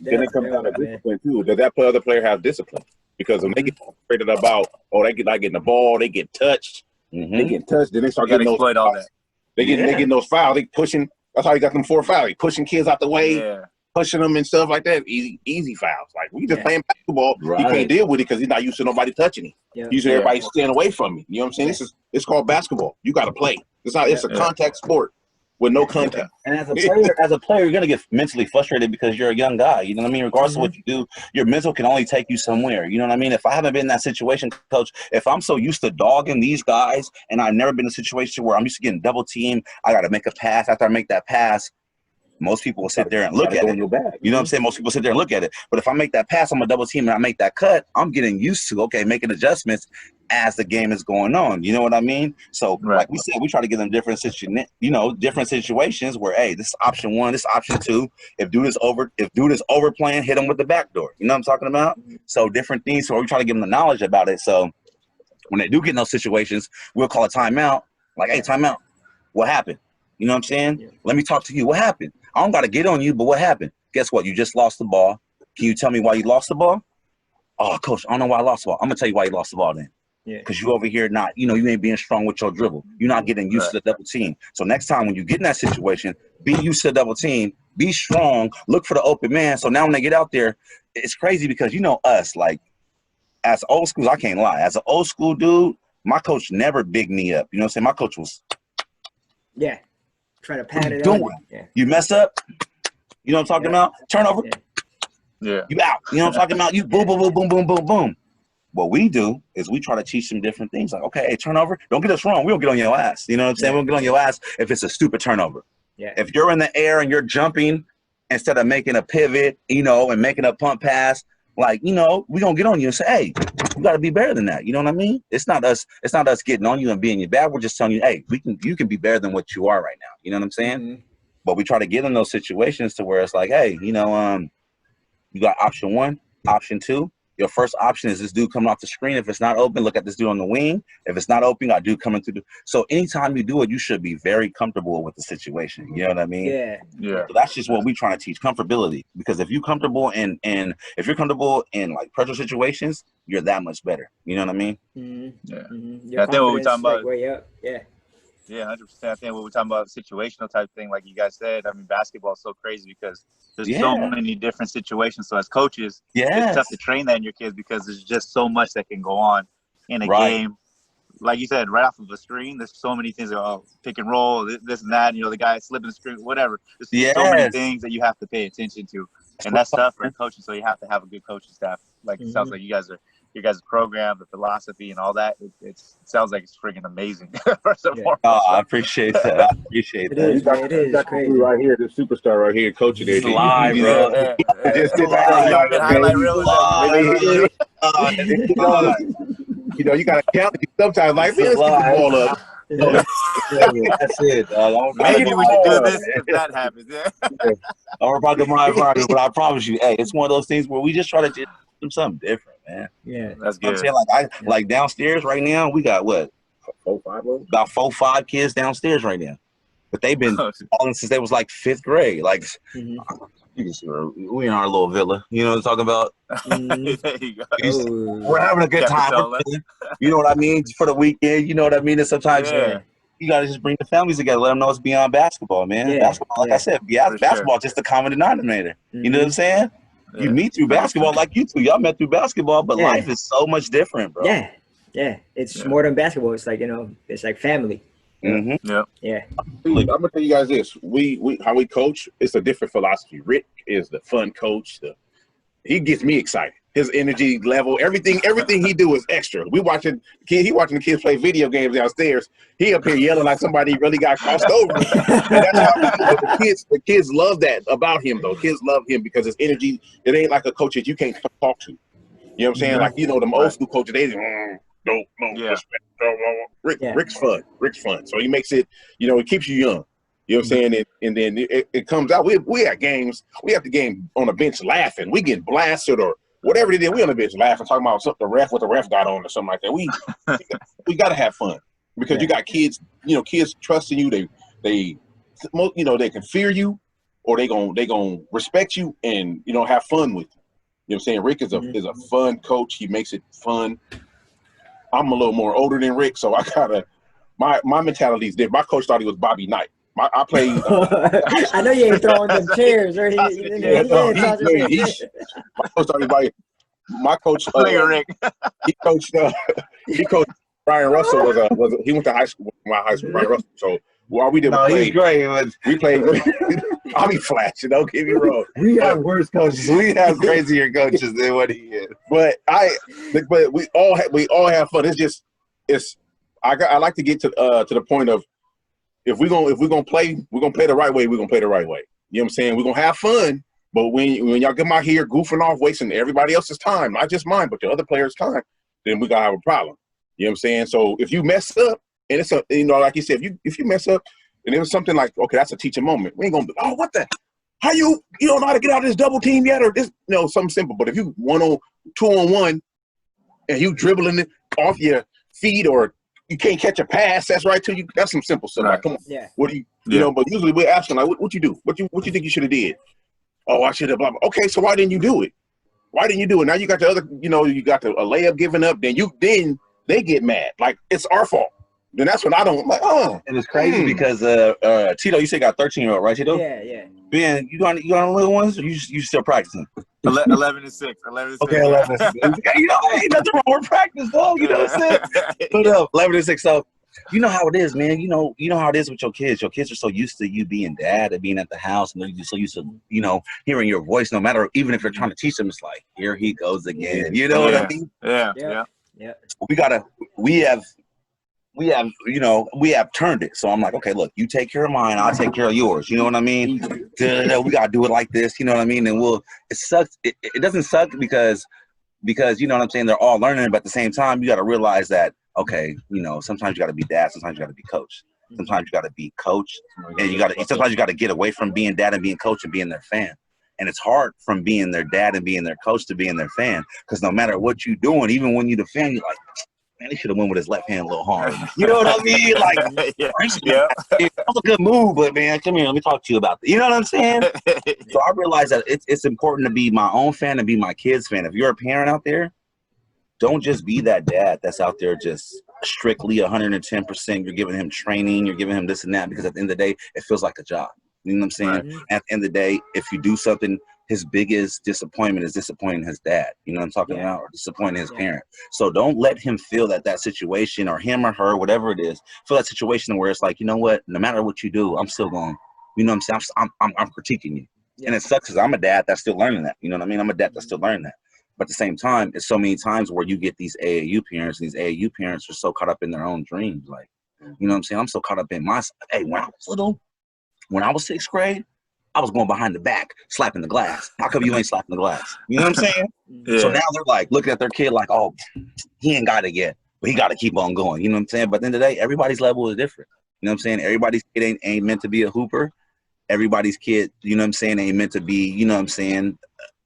Then it comes down to discipline too. Does that other player have discipline? Because when they get frustrated about, they get not getting the ball, they get touched. They get touched, then they start getting those all that. They get those fouls. They pushing. That's how you got them 4 fouls. They pushing kids out the way, pushing them and stuff like that. Easy fouls. Like we just playing basketball. He can't deal with it because he's not used to nobody touching him. Used to everybody staying away from me. You know what I'm saying? It's called basketball. You got to play. It's a contact sport with no contact. And as a player, you're gonna get mentally frustrated because you're a young guy. You know what I mean? Regardless of what you do, your mental can only take you somewhere. You know what I mean? If I haven't been in that situation, coach, if I'm so used to dogging these guys and I've never been in a situation where I'm used to getting double teamed, I got to make a pass. After I make that pass, most people will sit there and look at it. You know what I'm saying? Most people sit there and look at it. But if I make that pass, I'm a double team and I make that cut, I'm getting used to, making adjustments as the game is going on. You know what I mean? So like we said, we try to give them different situations where, hey, this is option one, this is option two. If dude is overplaying, hit him with the back door. You know what I'm talking about? So different things. So we try to give them the knowledge about it. So when they do get in those situations, we'll call a timeout. Like, hey, timeout. What happened? You know what I'm saying? Let me talk to you. What happened? I don't got to get on you, but what happened? Guess what? You just lost the ball. Can you tell me why you lost the ball? Oh, coach, I don't know why I lost the ball. I'm going to tell you why you lost the ball then. Because you over here you ain't being strong with your dribble. You're not getting used to the double team. So next time when you get in that situation, be used to the double team, be strong, look for the open man. So now when they get out there, it's crazy because us, like as old schools, I can't lie. As an old school dude, my coach never bigged me up. You know what I'm saying? My coach was trying to pat it on. You mess up, you know what I'm talking about? Turnover. You out. You know what I'm talking about? You boom, boom, boom, boom, boom, boom, boom. What we do is we try to teach them different things. Like, okay, hey, turnover, don't get us wrong. We don't get on your ass. You know what I'm saying? We don't get on your ass if it's a stupid turnover. If you're in the air and you're jumping instead of making a pivot, and making a pump pass, like, we're going to get on you and say, hey, you got to be better than that. You know what I mean? It's not us getting on you and being your bad. We're just telling you, hey, you can be better than what you are right now. You know what I'm saying? But we try to get in those situations to where it's like, hey, you got option one, option two. Your first option is this dude coming off the screen. If it's not open, look at this dude on the wing. If it's not open, got dude coming through. So anytime you do it, you should be very comfortable with the situation. You know what I mean? Yeah. So that's just what we're trying to teach, comfortability. Because if you're comfortable in like pressure situations, you're that much better. You know what I mean? I think what we're talking about. Yeah, 100%. I think what we're talking about, situational type thing, like you guys said. I mean, basketball is so crazy because there's so many different situations. So as coaches, it's tough to train that in your kids because there's just so much that can go on in a game. Like you said, right off of a screen, there's so many things. Pick and roll, this and that. The guy slipping the screen, whatever. There's so many things that you have to pay attention to, and that's tough for coaching. So you have to have a good coaching staff. Like it sounds like you guys are. Your guys' program, the philosophy, and all that, it sounds like it's freaking amazing. I appreciate that. I appreciate that. It is crazy. Right here, the superstar right here, coaching it. Live, bro. Just sit back highlight reel. You got to count sometimes. Like, man, let's get the ball up. That's it. Maybe we should do this if that happens. I'm about to my environment, but I promise you, hey, it's one of those things where we just try to do something different, man. That's good. I'm saying, like downstairs right now, we got what 4, 5 of them? About 4, 5 kids downstairs right now. But they've been balling since they was like 5th grade. Like, you can see we in our little villa. You know what I'm talking about? There you go. We're having a good time. You know what I mean? For the weekend, you know what I mean? And sometimes you got to just bring the families together. Let them know it's beyond basketball, man. Basketball, like I said, basketball is just the common denominator. You know what I'm saying? You meet through basketball like you two. Y'all met through basketball, but life is so much different, bro. It's more than basketball. It's like, you know, it's like family. I'm gonna tell you guys this: we how we coach. It's a different philosophy. Rick is the fun coach. He gets me excited. His energy level, everything he do is extra. He watching the kids play video games downstairs. He up here yelling like somebody really got crossed over. And that's how the kids love that about him, though. Kids love him because his energy. It ain't like a coach that you can't talk to. You know what I'm saying? Like, you know, them old school coaches, they respect. Rick's fun. Rick's fun. So he makes it, you know, it keeps you young. You know what I'm saying? And then it comes out. We at games. We have the game on the bench laughing. We get blasted or whatever it is. We on the bench laughing, talking about what the ref got on or something like that. We got to have fun because you got kids. You know, kids trusting you. They you know, they can fear you or they gonna respect you and, you know, have fun with you. You know what I'm saying? Rick is a fun coach. He makes it fun. I'm a little more older than Rick, so I gotta my mentality is there. My coach thought he was Bobby Knight. I played. I know you ain't throwing them chairs, right? My coach thought he was Bobby. My coach, Rick. he coached Brian Russell was he went to high school with my high school, Brian Russell. So while we did he's great. We played. I'll be flashing. Don't get me wrong. We have worse coaches. We have crazier coaches than what he is. But we all have fun. I like to get to the point of if we're gonna play the right way. We're gonna play the right way. You know what I'm saying? We're gonna have fun. But when y'all come out here goofing off, wasting everybody else's time, not just mine, but the other players' time, then we gotta have a problem. You know what I'm saying? So if you mess up, and it's like you said, if you mess up, and it was something like, okay, that's a teaching moment. We ain't gonna be, oh, what the? How you don't know how to get out of this double team yet, or this? No, something simple. But if you 2-on-1, and you dribbling it off your feet, or you can't catch a pass, that's right to you. That's some simple stuff. Right. Like, come on, what do you know? But usually we're asking like, what you do? What you think you should have did? Oh, I should have. Blah, blah. Okay, so why didn't you do it? Why didn't you do it? Now you got the other. You got a layup given up. Then they get mad. Like it's our fault. Then that's when I don't like. Oh, and it's crazy because Tito, you said got 13-year-old, right, Tito? Yeah. Ben, you got little ones? Or you still practicing? 11 and 6. 11 and 6. Okay, 11 and 6. You know, ain't nothing wrong with practice, though. You know what I'm saying? But 11 and 6. So you know how it is, man. You know how it is with your kids. Your kids are so used to you being dad and being at the house, and they're so used to hearing your voice. No matter, even if you're trying to teach them, it's like here he goes again. You know what I mean? Yeah. We have turned it. So I'm like, okay, look, you take care of mine, I'll take care of yours. You know what I mean? We gotta do it like this. You know what I mean? And it sucks. It doesn't suck because you know what I'm saying. They're all learning, but at the same time, you got to realize that okay, sometimes you got to be dad, sometimes you got to be coach, sometimes you got to be coach, and sometimes you got to get away from being dad and being coach and being their fan. And it's hard from being their dad and being their coach to being their fan because no matter what you're doing, even when you're the fan, you're like, man, he should have went with his left hand a little hard. You know what I mean? Like, that was a good move, but man, come here, let me talk to you about that. You know what I'm saying? So I realized that it's important to be my own fan and be my kid's fan. If you're a parent out there, don't just be that dad that's out there just strictly 110%. You're giving him training, you're giving him this and that, because at the end of the day, it feels like a job. You know what I'm saying? Right. At the end of the day, if you do something, his biggest disappointment is disappointing his dad. You know what I'm talking about? Or disappointing his parent. So don't let him feel that situation, or him or her, whatever it is, feel that situation where it's like, you know what? No matter what you do, I'm still going. You know what I'm saying? I'm critiquing you. And it sucks because I'm a dad that's still learning that. You know what I mean? I'm a dad that's still learning that. But at the same time, it's so many times where you get these AAU parents, and these AAU parents are so caught up in their own dreams. Like, you know what I'm saying? I'm so caught up in hey, when I was little, when I was 6th grade, I was going behind the back, slapping the glass. How come you ain't slapping the glass? You know what I'm saying? Yeah. So now they're like looking at their kid like, oh, he ain't got it yet, but he got to keep on going. You know what I'm saying? But at the end of the day, everybody's level is different. You know what I'm saying? Everybody's kid ain't meant to be a hooper. Everybody's kid, you know what I'm saying, ain't meant to be, you know what I'm saying,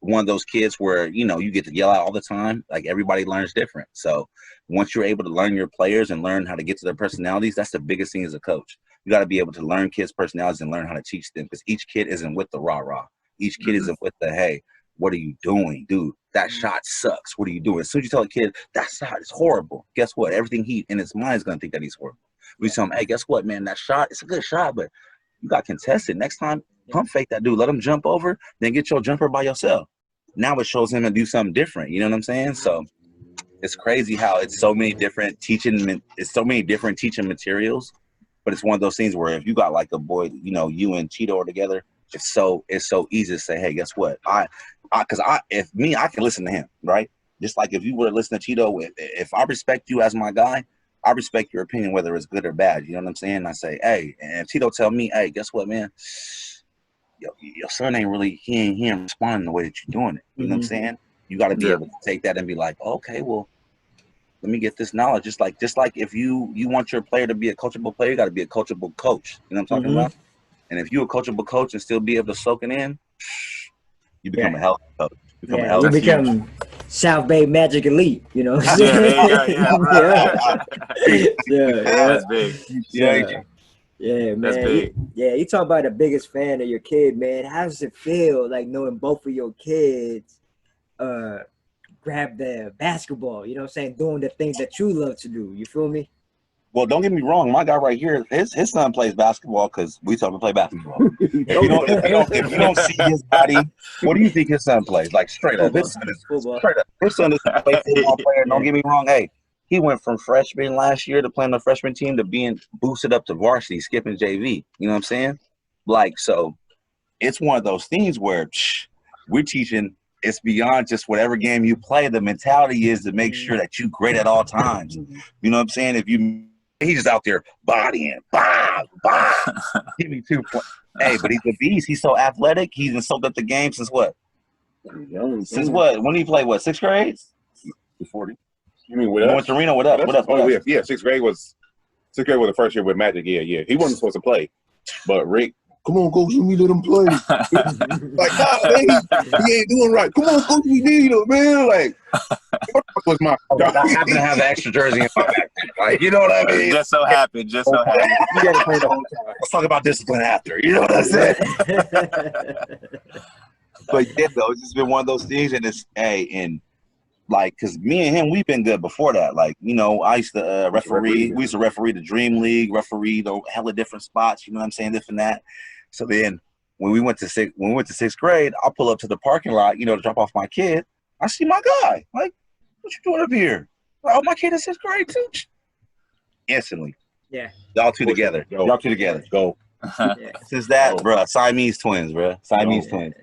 one of those kids where, you know, you get to yell out all the time. Like, everybody learns different. So once you're able to learn your players and learn how to get to their personalities, that's the biggest thing as a coach. You got to be able to learn kids' personalities and learn how to teach them, because each kid isn't with the rah-rah. Each kid isn't with the, hey, what are you doing? Dude, that shot sucks. What are you doing? As soon as you tell a kid, that shot is horrible, guess what? Everything he in his mind is going to think that he's horrible. We tell him, hey, guess what, man? That shot, it's a good shot, but you got contested. Next time, pump fake that dude. Let him jump over, then get your jumper by yourself. Now it shows him to do something different. You know what I'm saying? So it's crazy how it's so many different teaching materials, but it's one of those things where if you got like a boy, you know, you and Tito are together, it's so easy to say, hey, guess what? I can listen to him, right? Just like if you were to listen to Tito, if I respect you as my guy, I respect your opinion, whether it's good or bad. You know what I'm saying? I say, hey, and if Tito tell me, hey, guess what, man? Your son ain't really, he ain't responding the way that you're doing it. You know what I'm saying? You got to be able to take that and be like, okay, well, let me get this knowledge. Just like if you want your player to be a coachable player, you got to be a coachable coach. You know what I'm talking about? And if you're a coachable coach and still be able to soak it in, you become a healthy coach. You become Southbay Magic Elite, you know. Yeah, there you go. That's big. Yeah, man. That's big. You talk about the biggest fan of your kid, man. How does it feel like knowing both of your kids grab the basketball, you know what I'm saying, doing the things that you love to do? You feel me? Well, don't get me wrong. My guy right here, his son plays basketball because we told him to play basketball. if you don't see his body, what do you think his son plays? Like, straight up. His son is a football player. Don't get me wrong. Hey, he went from freshman last year to playing the freshman team to being boosted up to varsity, skipping JV. You know what I'm saying? Like, so it's one of those things where we're teaching. It's beyond just whatever game you play. The mentality is to make sure that you great at all times. You know what I'm saying? He's just out there bodying, give me 2 points. Hey, but he's a beast. He's so athletic. He's been soaked up the game since what? Since what? When did he play? What, 6th grade? 40. You mean with us? Went to Reno. What up? Oh, yeah. 6th grade was the first year with Magic. Yeah. He wasn't supposed to play, but Rick, come on, coach, let me let him play. Like, nah, man, he ain't doing right. Come on, coach, we need him, man. Like, what was my? I happen to have an extra jersey in my back. Like, you know what I mean? Just so happened. You gotta play the whole time. Let's talk about discipline after. You know what I'm saying? But yeah, though, it's just been one of those things, and it's like, because me and him, we've been good before that. Like, you know, I used to referee. We used to referee the Dream League, referee the hella different spots. You know what I'm saying? This and that. So then, when we went to 6th grade, I'll pull up to the parking lot, you know, to drop off my kid. I see my guy. Like, what you doing up here? Like, oh, my kid is 6th grade too. Instantly. Yeah. Y'all two together. Y'all two together. Go. Since that, bro, Siamese twins, bro. Siamese twins.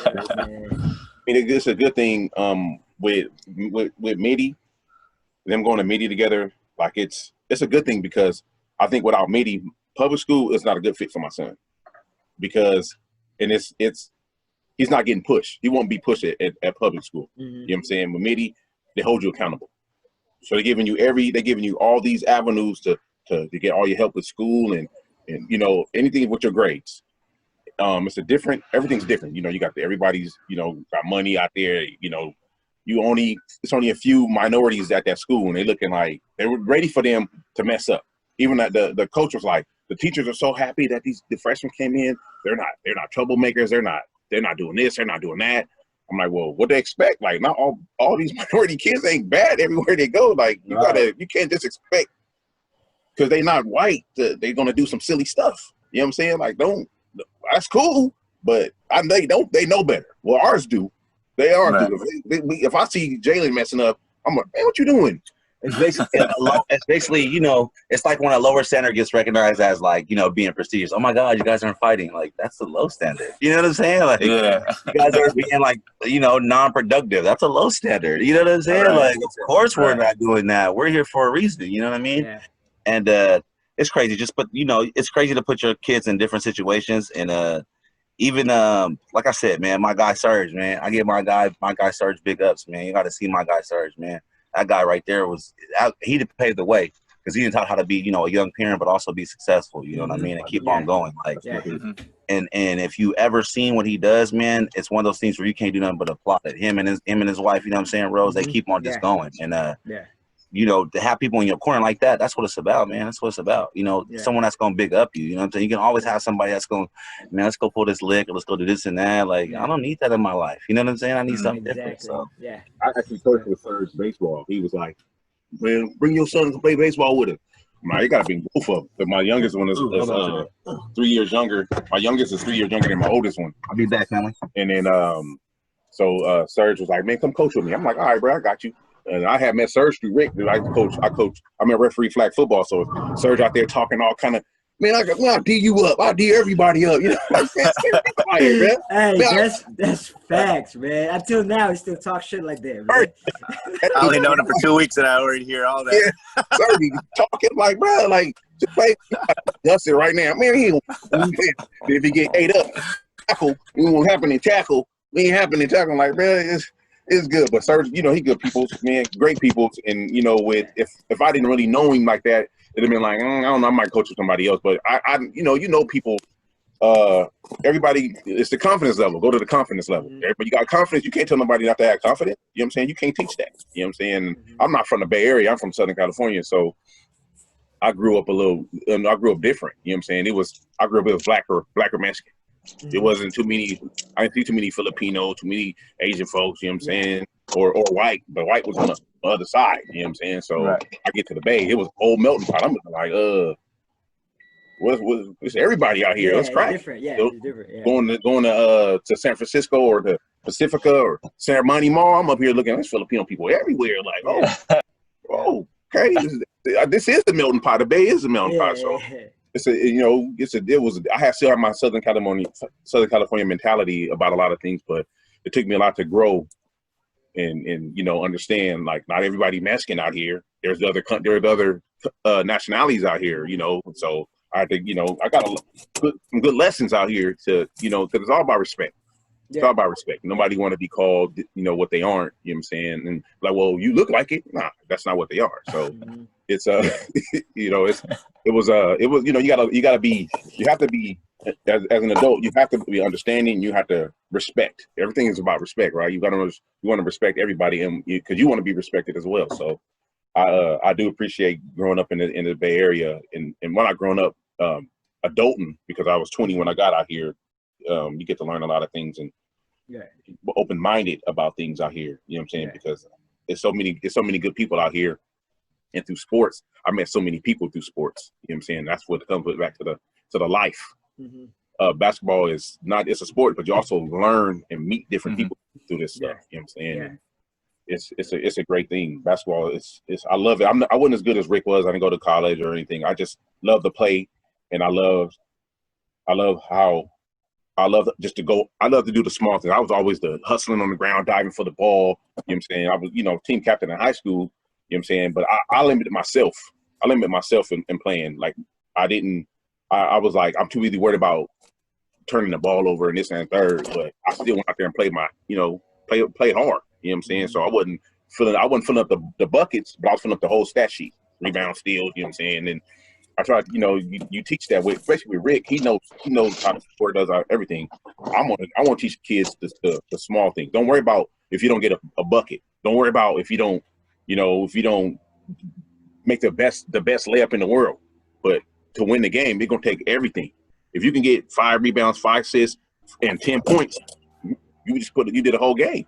I mean, it's a good thing. With MIDI, them going to MIDI together, like it's a good thing, because I think without MIDI, public school is not a good fit for my son, because he's not getting pushed. He won't be pushed at public school. You know what I'm saying? With MIDI, they hold you accountable. So they're giving you all these avenues to get all your help with school and you know, anything with your grades. Everything's different. You know, you got everybody's, you know, got money out there, you know. It's only a few minorities at that school, and they're looking like they were ready for them to mess up. Even that the coach was like, the teachers are so happy that the freshmen came in. They're not troublemakers. They're not doing this. They're not doing that. I'm like, well, what they expect? Like, not all these minority kids ain't bad everywhere they go. Like, you can't just expect, because they're not white, they're gonna do some silly stuff. You know what I'm saying? Like, that's cool, but they know better. Well, ours do. They are. Right. If I see Jalen messing up, I'm like, man, what you doing? It's basically, you know, it's like when a lower standard gets recognized as, like, you know, being prestigious. Oh my God, you guys aren't fighting. Like, that's the low standard. You know what I'm saying? Like, you guys are being, like, you know, non-productive. That's a low standard. You know what I'm saying? Right. Like, of course we're not doing that. We're here for a reason. You know what I mean? Yeah. And it's crazy. It's crazy to put your kids in different situations. And even like I said, man, my guy Serge, man, I give my guy Serge big ups, man. You got to see my guy Serge, man. That guy right there he paved the way, because he didn't taught how to be, you know, a young parent, but also be successful. You know what I mean? And keep on going. Like, And if you ever seen what he does, man, it's one of those things where you can't do nothing but applaud it. Him and his wife, you know what I'm saying, Rose, they keep on just going. And you know, to have people in your corner like that, that's what it's about, man. That's what it's about. You know, someone that's gonna big up you. You know what I'm saying? You can always have somebody that's gonna, man, let's go pull this lick or let's go do this and that. Like, I don't need that in my life. You know what I'm saying? I need something different. So I actually coached with Serge baseball. He was like, man, bring your son to play baseball with him. Man, you gotta bring both of them. But my youngest one is 3 years younger. My youngest is 3 years younger than my oldest one. I'll be back, family. And then Serge was like, man, come coach with me. I'm like, all right, bro, I got you. And I had met Serge through Rick. I'm a referee flag football. So Serge out there talking all kind of, man, I'll D you up. I'll D everybody up. You know, like, man, hey, that's facts, man. Until now, he still talk shit like that, man. I only known him for 2 weeks and I already hear all that. Yeah, Serge be talking like, bro, like, just play. Dust it right now. Man, if he get ate up, tackle, we won't happen in tackle. We ain't happening to tackle like, bro, it's good. But Serge, you know, he good people, man, great people. And, you know, if I didn't really know him like that, it'd have been like, I don't know, I might coach with somebody else. But I you know people, everybody, it's the confidence level. Go to the confidence level. But you got confidence, you can't tell nobody not to have confidence. You know what I'm saying? You can't teach that. You know what I'm saying? I'm not from the Bay Area. I'm from Southern California. So I grew up different. You know what I'm saying? I grew up with blacker Mexican. It wasn't too many. I didn't see too many Filipino, too many Asian folks. You know what I'm saying? Or white, but white was on the other side. You know what I'm saying? So I get to the Bay, it was old melting pot. I'm like, it's everybody out here. Let's crack. Different. Yeah, so it's different. Yeah. Going to San Francisco or to Pacifica or San Monte Mall. I'm up here looking. There's Filipino people everywhere. Like, okay, this is the melting pot. The Bay is the melting pot. So. I still have my Southern California mentality about a lot of things, but it took me a lot to grow and you know, understand, like, not everybody Mexican out here. There's other nationalities out here, you know. So I think, you know, I got some good lessons out here to, you know, because it's all about respect. It's all about respect. Nobody want to be called, you know, what they aren't. You know what I'm saying? And like, well, you look like it. Nah, that's not what they are. So it's you know, it was you know, you have to be as an adult. You have to be understanding. You have to respect. Everything is about respect, right? You want to respect everybody, and because you want to be respected as well. So I do appreciate growing up in the Bay Area, and when I grown up adulting, because I was 20 when I got out here. You get to learn a lot of things and open-minded about things out here. You know what I'm saying? Because there's so many good people out here, and through sports, I met so many people through sports. You know what I'm saying? That's what comes back to the life. Basketball is not, it's a sport, but you also learn and meet different people through this stuff. You know what I'm saying? It's a great thing. Basketball is I love it. I wasn't as good as Rick was. I didn't go to college or anything. I just love the play, and I love just to go. I love to do the small things. I was always the hustling on the ground, diving for the ball. You know what I'm saying? I was, you know, team captain in high school. You know what I'm saying? But I limited myself. I limited myself in playing. Like, I was like, I'm too easy worried about turning the ball over and this and third. But I still went out there and played my, you know, play hard. You know what I'm saying? So I wasn't filling up the buckets, but I was filling up the whole stat sheet. Rebound, steals, you know what I'm saying? And I try to, you know, you teach that with, especially with Rick. He knows how the sport does everything. I want to teach kids the small things. Don't worry about if you don't get a bucket. Don't worry about if you don't make the best layup in the world. But to win the game, it's gonna take everything. If you can get 5 rebounds, 5 assists, and 10 points, you did a whole game.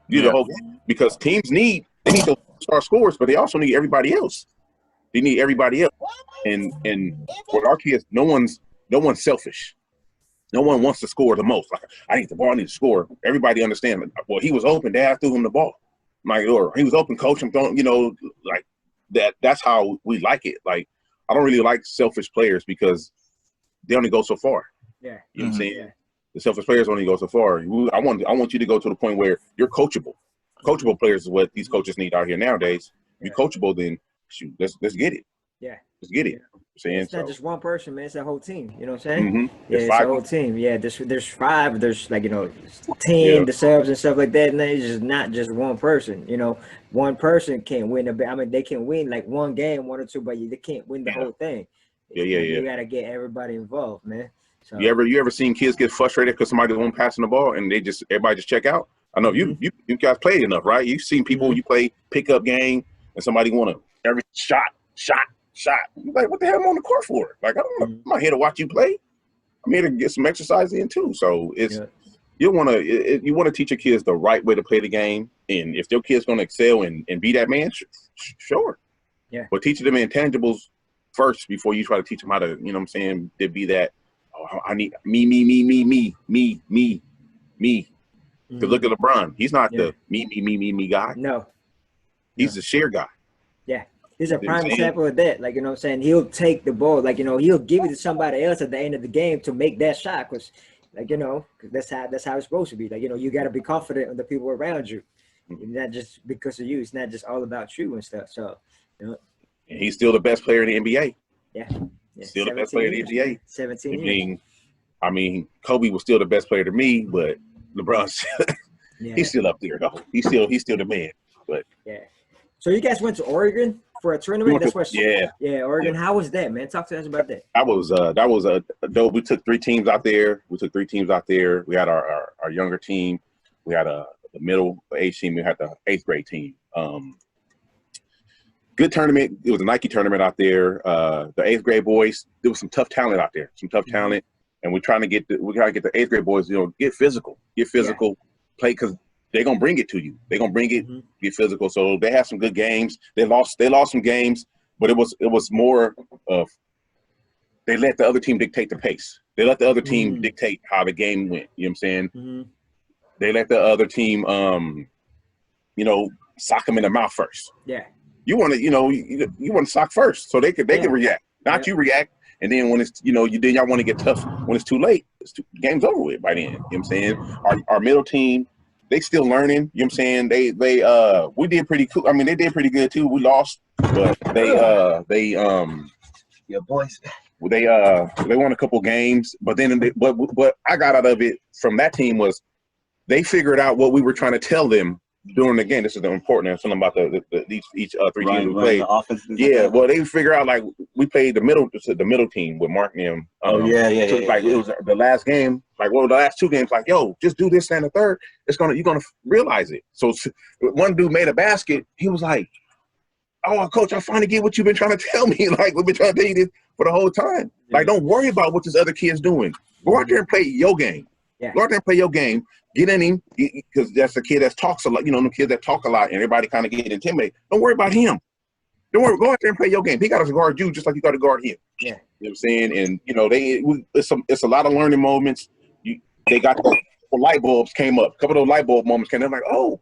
You did a whole game, because teams need those star scores, but they also need everybody else. They need everybody else. And for our kids, no one's selfish. No one wants to score the most. Like, I need the ball, I need to score. Everybody understands. Well, he was open, Dad threw him the ball. Like, or he was open, coach, I'm throwing, you know, like that. That's how we like it. Like, I don't really like selfish players because they only go so far. Yeah. You know what I'm saying? Yeah. The selfish players only go so far. I want you to go to the point where you're coachable. Coachable players is what these coaches need out here nowadays. You're coachable, then shoot, let's get it. Yeah. Let's get it. It's not just one person, man. It's a whole team. You know what I'm saying? Yeah, it's a whole team. Yeah, there's 5. There's, like, you know, 10, the subs and stuff like that. And it's just not just one person. You know, one person can't win they can win like one game, 1 or 2, but they can't win the whole thing. You gotta get everybody involved, man. So you ever seen kids get frustrated because somebody won't passing the ball and everybody just check out? I know you guys played enough, right? You've seen people you play pickup game and somebody want to every shot. You're like, what the hell am I on the court for? Like, I'm not here to watch you play. I'm here to get some exercise in too. So you want to teach your kids the right way to play the game, and if your kid's going to excel and be that man, sure. Yeah. But teach them intangibles first before you try to teach them how to, you know what I'm saying, to be that. Oh, I need me. To look at LeBron, he's not the me guy. No. He's the share guy. Yeah. He's a prime example of that. Like, you know what I'm saying? He'll take the ball, like, you know, he'll give it to somebody else at the end of the game to make that shot. Cause like, you know, that's how it's supposed to be. Like, you know, you got to be confident in the people around you. Not just because of you. It's not just all about you and stuff. So, you know. And he's still the best player in the NBA. Yeah. Still the best player in the NBA. 17 years. I mean, Kobe was still the best player to me, but LeBron, he's still up there though. He's still the man. But yeah. So you guys went to Oregon for a tournament? That's what. Yeah, Oregon. How was that, man? Talk to us about that. That was a dope. We took 3 teams out there. We had our younger team. We had the middle age team. We had the 8th grade team. Good tournament. It was a Nike tournament out there. The 8th grade boys. There was some tough talent out there. And we're trying to get the 8th grade boys. You know, get physical, play because they're gonna bring it to you. They're gonna bring it, get physical. So they had some good games. They lost some games, but it was more of they let the other team dictate the pace. They let the other team dictate how the game went. You know what I'm saying? They let the other team, sock them in the mouth first. Yeah. You want to, you want to sock first so they can react. Not you react. And then when it's, y'all want to get tough when it's too late. Game's over with by then. You know what I'm saying? Our middle team, they still learning. You know what I'm saying? We did pretty cool. I mean, they did pretty good too. We lost, but your boys. They won a couple games, but then what I got out of it from that team was they figured out what we were trying to tell them during the game. This is the important something about each 3 teams we played. Yeah, well, they figure out like we played the middle team with Mark and them. It was the last game. Like, well, the last 2 games, like, yo, just do this and the third. You're gonna realize it. So one dude made a basket. He was like, "Oh, coach, I finally get what you've been trying to tell me. Like, we've been trying to tell you this for the whole time. Like, don't worry about what this other kid's doing. Go out there and play your game. Go out there and play your game. Get in him because that's a kid that talks a lot. You know, the kids that talk a lot and everybody kind of get intimidated. Don't worry about him. Don't worry. Go out there and play your game. He got to guard you just like you got to guard him. Yeah. You know what I'm saying? And, it's a lot of learning moments. They got the light bulbs came up. A couple of those light bulb moments came up like, oh,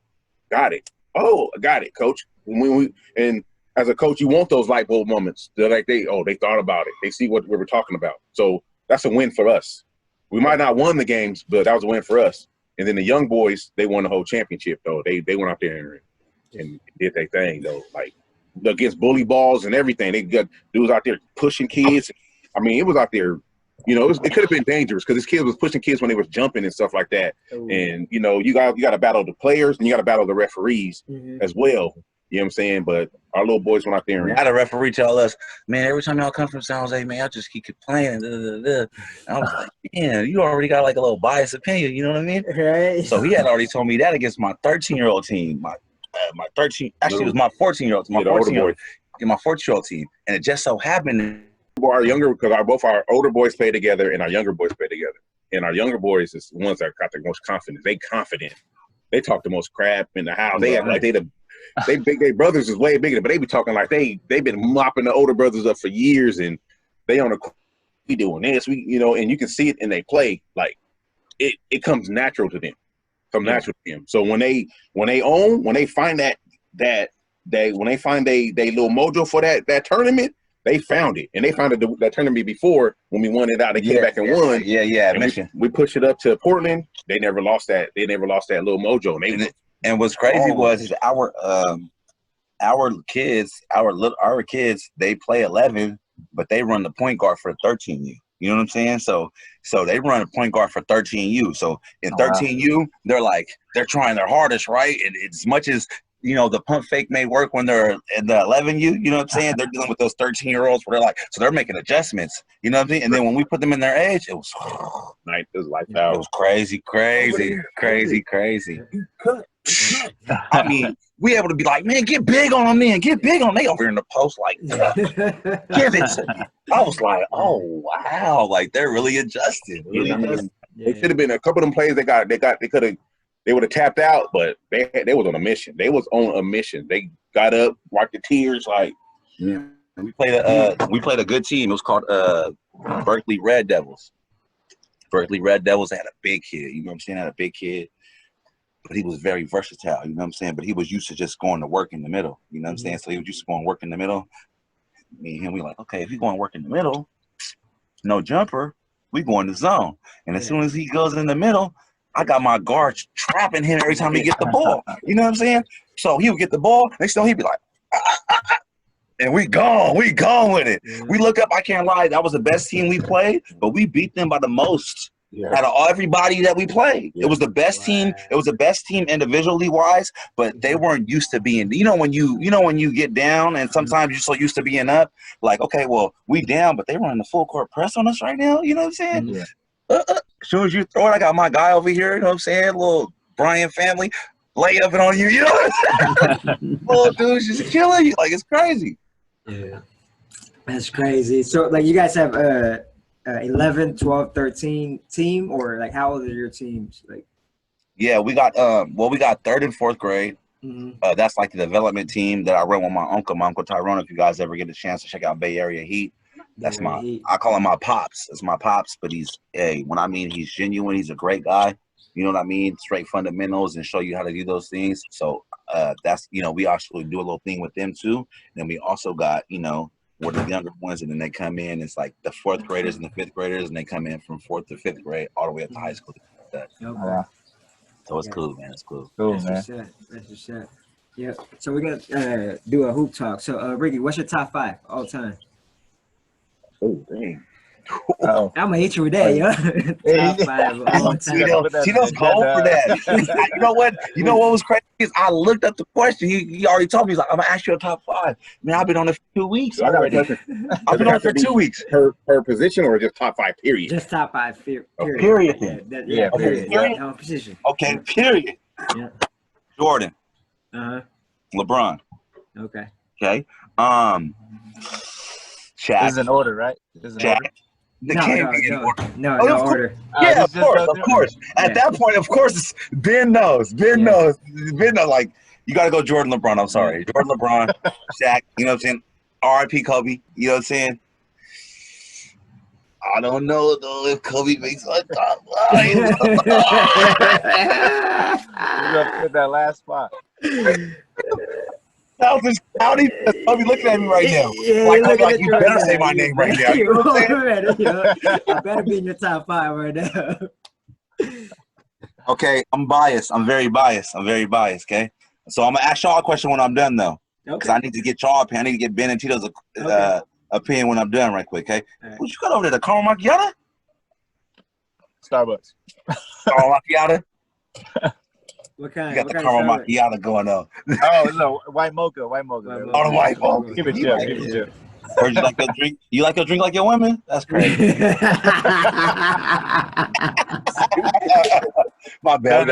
got it. Oh, I got it, coach. And as a coach, you want those light bulb moments. They're like, they thought about it. They see what we were talking about. So that's a win for us. We might not won the games, but that was a win for us. And then the young boys, they won the whole championship, though. They went out there and did their thing, though. Like, against bully balls and everything. They got dudes out there pushing kids. I mean, it was out there, it could have been dangerous because this kid was pushing kids when they was jumping and stuff like that. Ooh. And, you got to battle the players and you got to battle the referees as well. You know what I'm saying? But our little boys went out there and had a referee tell us, man, every time y'all come from San Jose, man, y'all just keep complaining. And I was like, man, you already got like a little biased opinion, you know what I mean? Right. So he had already told me that against my 13-year-old team. My 13, actually, it was my 14-year-old team. My 14-year-old team. And it just so happened. Both our older boys play together and our younger boys play together. And our younger boys is the ones that got the most confidence. They confident. They talk the most crap in the house. They act like their brothers is way bigger, but they be talking like they've been mopping the older brothers up for years, and they on we doing this, and you can see it in they play. Like it comes natural to them, So when they find they little mojo for that tournament, they found it, and they found that tournament before when we won it out. They came back and won. Yeah. We pushed it up to Portland. They never lost that. They never lost that little mojo. And what's crazy was our kids, they play 11, but they run the point guard for 13U. You know what I'm saying? So they run a point guard for 13U. So in 13U, they're trying their hardest, right? And as much as you know, the pump fake may work when they're in the 11U, you know what I'm saying? They're dealing with those 13-year-olds where they're like, so they're making adjustments, you know what I'm saying? And then when we put them in their age, it was lights it out. was crazy. I mean, we able to be like, man, get big on them, man, get big on them. They over in the post like, give it to me. I was like, oh wow, like they're really adjusted. Really adjusted. They should have been a couple of them plays they would have tapped out, but they was on a mission. They was on a mission. They got up, wiped the tears, like yeah. We played a good team. It was called Berkeley Red Devils. Berkeley Red Devils had a big kid, you know what I'm saying? Had a big kid, but he was very versatile, you know what I'm saying? But he was used to just going to work in the middle, you know what I'm saying? So he was used to going to work in the middle. Me and him, we like, okay, if he's going to work in the middle, no jumper, we go in the zone. And as soon as he goes in the middle, I got my guards trapping him every time he get the ball. You know what I'm saying? So he would get the ball, next thing he'd be like, and we gone with it. Yeah. We look up, I can't lie, that was the best team we played, but we beat them by the most out of everybody that we played. Yeah. It was the best team. It was the best team individually wise, but they weren't used to being, when you get down and sometimes you're so used to being up, like, okay, well, we down, but they running the full court press on us right now. You know what I'm saying? Yeah. As soon as you throw it, I got my guy over here, you know what I'm saying? Little Brian family lay up it on you, you know? Little dude's just killing you. Like, it's crazy. Yeah. That's crazy. So, like, you guys have 11, 12, 13 team, or like how old are your teams? Like, yeah, we got we got 3rd and 4th grade. Mm-hmm. That's like the development team that I run with my uncle Tyrone. If you guys ever get a chance to check out Bay Area Heat, that's I call him my pops. It's my pops, but he's he's genuine. He's a great guy. You know what I mean? Straight fundamentals and show you how to do those things. So that's, we actually do a little thing with them too. And then we also got, we're the younger ones, and then they come in. It's like the 4th graders and the 5th graders, and they come in from 4th to 5th grade all the way up to high school. Okay. So it's cool, man. It's cool. Cool, that's man. That's what's up. Yeah. So we're gonna do a hoop talk. So, Ricky, what's your top 5 all time? Oh, dang. I'm gonna hit you with that, yo. Top 5 all time. Tito's cold for that. You know what was crazy is I looked up the question. He already told me. He's like, I'm gonna ask you a top 5. Man, I've been on it for 2 weeks already. I've been on it for 2 weeks. Per position or just top 5 period? Just top 5 period. Period. Yeah, period. No position. Okay, period. Yeah. Jordan. LeBron. Okay. Shaq. This is in order, right? Shaq. No order. Yeah, of course. At that point, of course, Ben knows. Ben knows. Like, you got to go Jordan, LeBron. I'm sorry. Jordan, LeBron, Shaq, you know what I'm saying? R.I.P. Kobe, you know what I'm saying? I don't know, though, if Kobe makes a top 5. You're going to put that last spot. Kobe looking at me right now. Yeah, like you better say my name right now. You know what I'm saying? I better be in your top 5 right now. Okay, I'm biased. I'm very biased, okay? So I'm going to ask y'all a question when I'm done, though. Because I need to get y'all opinion. I need to get Ben and Tito's opinion when I'm done right quick, okay? Right. What you got over there, the caramel macchiato? Starbucks. Caramel macchiato? What kind? You got the caramel macchiato going on. Oh, no, white mocha. Oh, the white mocha. Give it chill. Heard you like your drink? You like your drink like your women? That's crazy. My bad.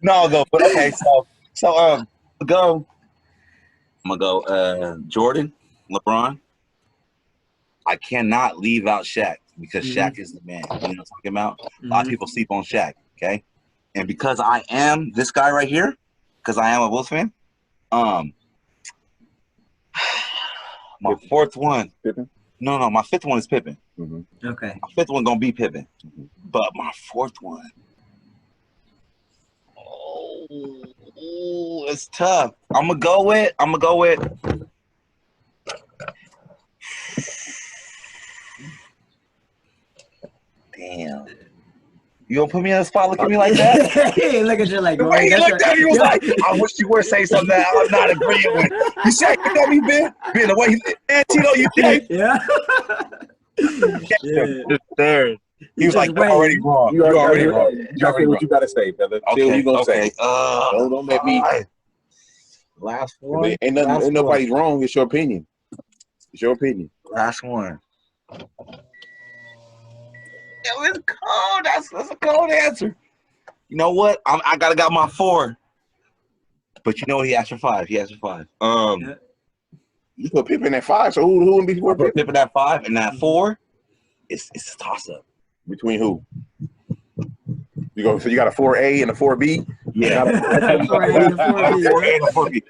No, go. But okay, so go. I'm gonna go Jordan, LeBron. I cannot leave out Shaq because Shaq is the man. You know what I'm talking about? A lot of people sleep on Shaq, okay? And because I am this guy right here, because I am a Bulls fan, my 4th one. Pippen? No, my 5th one is Pippen. Okay. My 5th one gonna be Pippen, but my 4th one. Oh, it's tough. I'm gonna go with. Damn. You gonna put me on the spot? Look at me like that? Hey, look at you like. The way he looked at me was like, I wish you would say something that I'm not agreeing with. You said you got me, Ben. Ben, the way he, man, Tito, you think? Yeah. Just there. He was like, "You're already wrong. You already wrong. You gotta say what you gotta say, brother. Say what you gonna say. Don't let me. Last one. Ain't nobody's wrong. It's your opinion. It's your opinion. Last one. It was cold. That's a cold answer. You know what? I got my 4. But you know he asked for 5. He asked for 5. You put Pippen at 5, so who would be before Pippen? Pippen at 5 and at 4. It's a toss up. Between who? So you got a 4A and a 4B? Yeah. 4A and a 4B.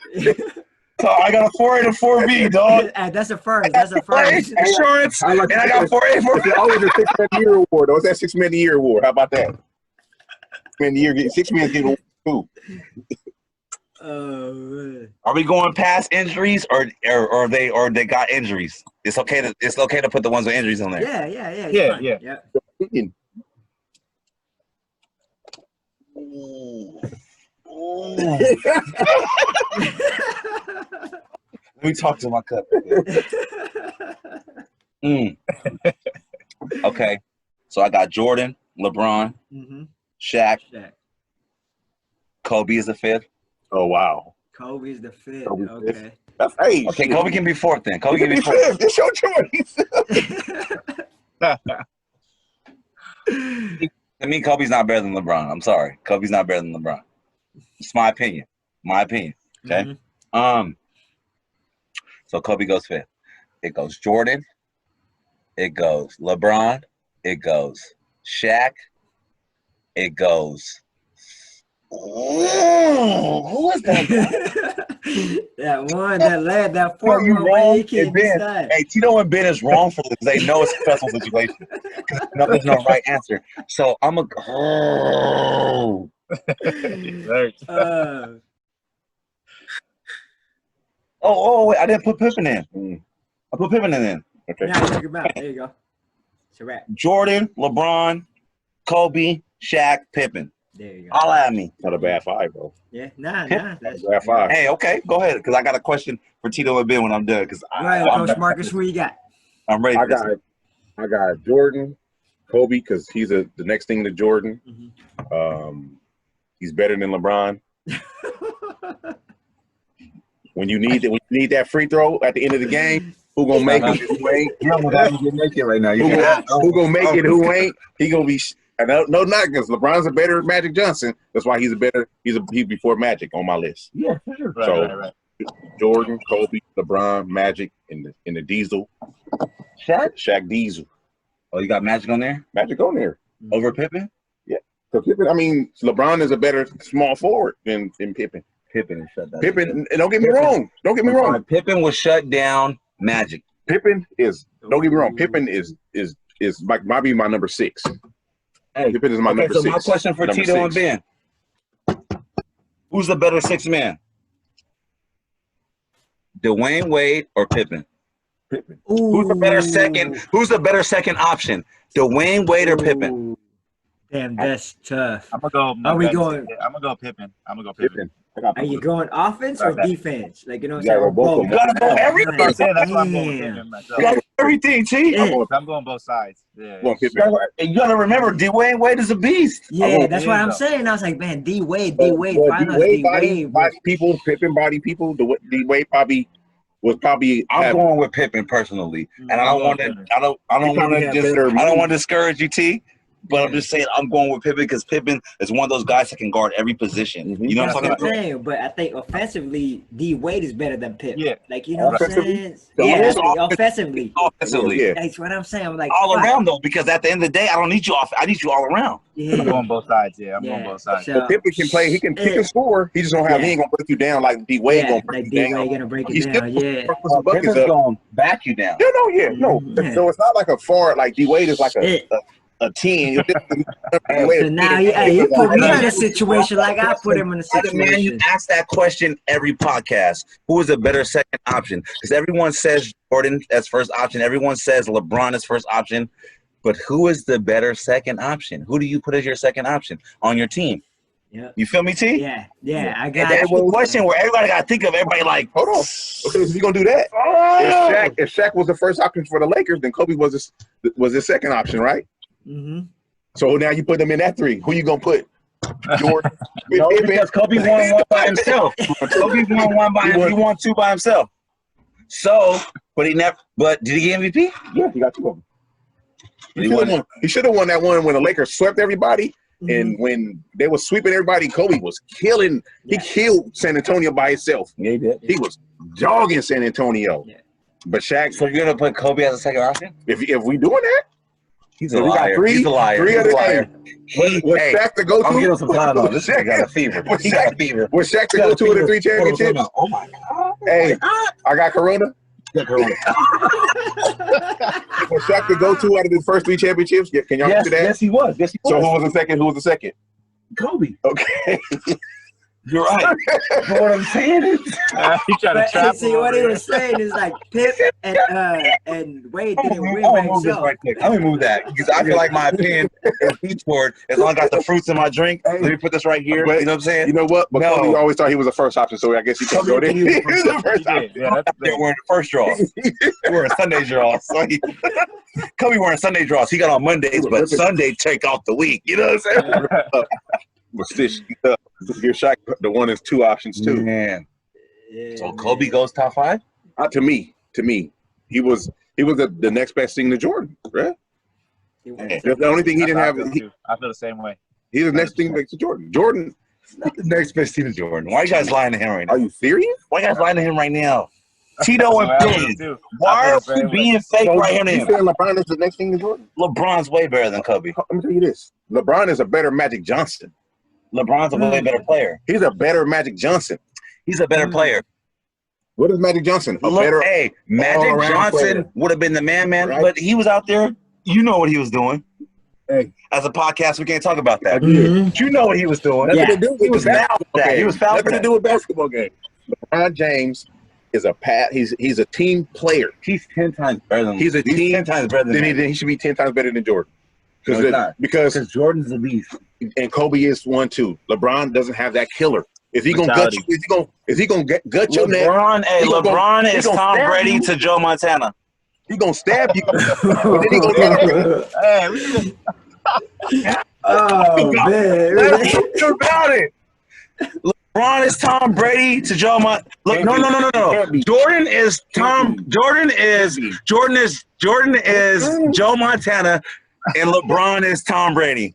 So I got a 4A and a 4B, dog. That's a first. That's a first. Insurance. And I got a 4A, 4B. Always a 6 Man of the Year award. What's that 6 Man of the Year award? How about that? 6 men get award too. Are we going past injuries or they got injuries? It's okay to put the ones with injuries on there. Yeah. Let me talk to my cup. Okay, so I got Jordan, LeBron, Shaq. Kobe is the 5th. Oh wow. Kobe's the 5th. Kobe's Okay. That's hey. Okay, shit. Kobe can be 4th then. Kobe can be 4th. It's your choice. I mean, Kobe's not better than LeBron. I'm sorry. Kobe's not better than LeBron. It's my opinion. Okay. So Kobe goes 5th. It goes Jordan. It goes LeBron. It goes Shaq. It goes. Who is that guy? that 4-1 kid. Hey, Tito and Ben is wrong for this. They know it's a stressful situation. No, there's no right answer. So I'm a. Wait, I didn't put Pippen in. I put Pippen in. Okay. Now think about it. There you go. It's a wrap. Jordan, LeBron, Kobe, Shaq, Pippen. There you go. All at me. Not a bad 5, bro. Yeah, nah. That's Bad 5. Hey, okay, go ahead, because I got a question for Tito and Ben when I'm done. Because Coach Marcus, who you got? I'm ready. I got Jordan, Kobe, because he's the next thing to Jordan. He's better than LeBron. When you need that free throw at the end of the game, who gonna make it? Who ain't? Who gonna make it? Who ain't? He gonna be. No, not because LeBron's a better Magic Johnson. That's why he's before Magic on my list. Yeah, for sure. Right. Jordan, Kobe, LeBron, Magic in the Diesel. Shaq Diesel. Oh, you got Magic on there? Magic on there over Pippen? Yeah. So Pippen. I mean, LeBron is a better small forward than Pippen. Pippen is shut down. Pippen. And don't get me wrong. Pippen was shut down. Magic. Pippen is. Don't get me wrong. Pippen is might be my number 6. Hey, Pippen is my number 6. So my question for Tito and Ben: who's the better 6th man? Dwayne Wade or Pippen? Pippen. Who's the better second? Who's the better second option? Dwayne Wade or Pippen? Damn, that's tough. I'm gonna go. Are we going? I'm gonna go Pippen. Are you going offense or defense? Like, you know what I'm Yeah, saying? both. You gotta go everything. That's why I'm going with Pippen myself. You gotta go everything, T. I'm going both sides. Yeah. You gotta remember, Dwayne Wade is a beast. Yeah, that's what I'm saying. I was like, man, D Wade, body people, Pippen body people. D Wade probably. I'm going with Pippen personally, and I don't want to discourage you, T. But I'm just saying I'm going with Pippen because Pippen is one of those guys that can guard every position. You know what I'm talking about? But I think offensively, D Wade is better than Pippen. Yeah. Like, you know what I'm saying? Yeah, offensively. Yeah. That's what I'm saying. I'm like, all around though, because at the end of the day, I don't need you off. I need you all around. Yeah. I'm going both sides. Yeah, I'm going both sides. So Pippen can play. He can score. He just don't have. He ain't gonna break you down like D Wade gonna break you down. Like D Wade gonna break it down. Yeah. Pippen's gonna back you down. No. So it's not like a forward. Like D Wade is like a 10. So now you put me in a situation like I put him in a situation. Man, you ask that question every podcast. Who is a better second option? Because everyone says Jordan as first option. Everyone says LeBron as first option. But who is the better second option? Who do you put as your second option on your team? Yeah. You feel me, T? Yeah, I got it. That's the question where everybody got to think of everybody like, hold on. Okay, so you going to do that? If Shaq was the first option for the Lakers, then Kobe was his second option, right? Mm-hmm. So now you put them in that three. Who you gonna put? Jordan. No, because Kobe won one by himself. Kobe won one by himself. He won two by himself. So, but he never. But did he get MVP? Yeah, he got two of them. He should have won that one when the Lakers swept everybody, and when they were sweeping everybody, Kobe was killing. He killed San Antonio by himself. Yeah, he did. He was dogging San Antonio. Yeah. But Shaq. So you're gonna put Kobe as a second option? If we doing that, he's a liar. He's a liar. Three He's other a liar. Was Shaq to go to? I'm getting some time on this. He got a fever. He got a fever. Was Shaq to go to the 3 championships? Oh my God. Hey, I got Corona. Was Shaq to go to out of the first 3 championships? Can y'all answer that? Yes, he was. Yes, he was. So who was the second? Who was the second? Kobe. Okay. You're right. But what I'm saying is, He tried to trap see him what he over was saying is like Pip and Wade didn't win I'm by gonna move this himself. right quick. I'm gonna move that because I feel like my opinion is detoured as long as I got the fruits in my drink. Let me put this right here. But you know what I'm saying? You know what? But No. Kobe always thought he was the first option, so I guess he can't go there. He was the first there. option. Yeah, that's They're wearing the first draws. Wearing Sunday draws. So Kobe wearing Sunday draws. He got on Mondays, but Sunday take off the week. You know what I'm saying? But Stitch, your Shaq, the one is 2 options too. Man. Yeah, So man. Kobe goes top 5? To me, he was the next best thing to Jordan, right? He was. The only thing he didn't have, I feel the same way. he's the next thing to Jordan. Jordan, Not the next best team to Jordan. Why are you guys lying to him right now? are you serious? Why are you guys lying to him right now? Tito and I feel Big. too. Why I are feel the we same way. being fake So right here to you him? saying LeBron is the next thing to Jordan? LeBron's way better than Kobe. Let me tell you this: LeBron is a better Magic Johnson. LeBron's a way better player. He's a better Magic Johnson. He's a better player. What is Magic Johnson? Look, hey, Magic all-around Johnson player. would have been the man, Right. but he was out there. You know what he was doing. Hey. As a podcast, we can't talk about that. Mhm. You know what he was doing. Yeah. Nothing to do with He was the fouled basketball for that. game. He was fouled for Nothing to that. do with basketball game. LeBron James is he's a team player. He's 10 times better than He's 10 times better than Then Magic. he should be 10 times better than Jordan. No, he's not. Because Jordan's the beast. and Kobe is 1 too. LeBron doesn't have that killer. If he gonna gut Mentality. you, if he gonna gut your neck, LeBron he is gonna Tom stab Brady you. to Joe Montana. he gonna stab you. But then he gonna Hey, we just, Oh man. Let's talk about it. LeBron is Tom Brady to Joe Montana. Look, no. Jordan is Joe Montana, and LeBron is Tom Brady.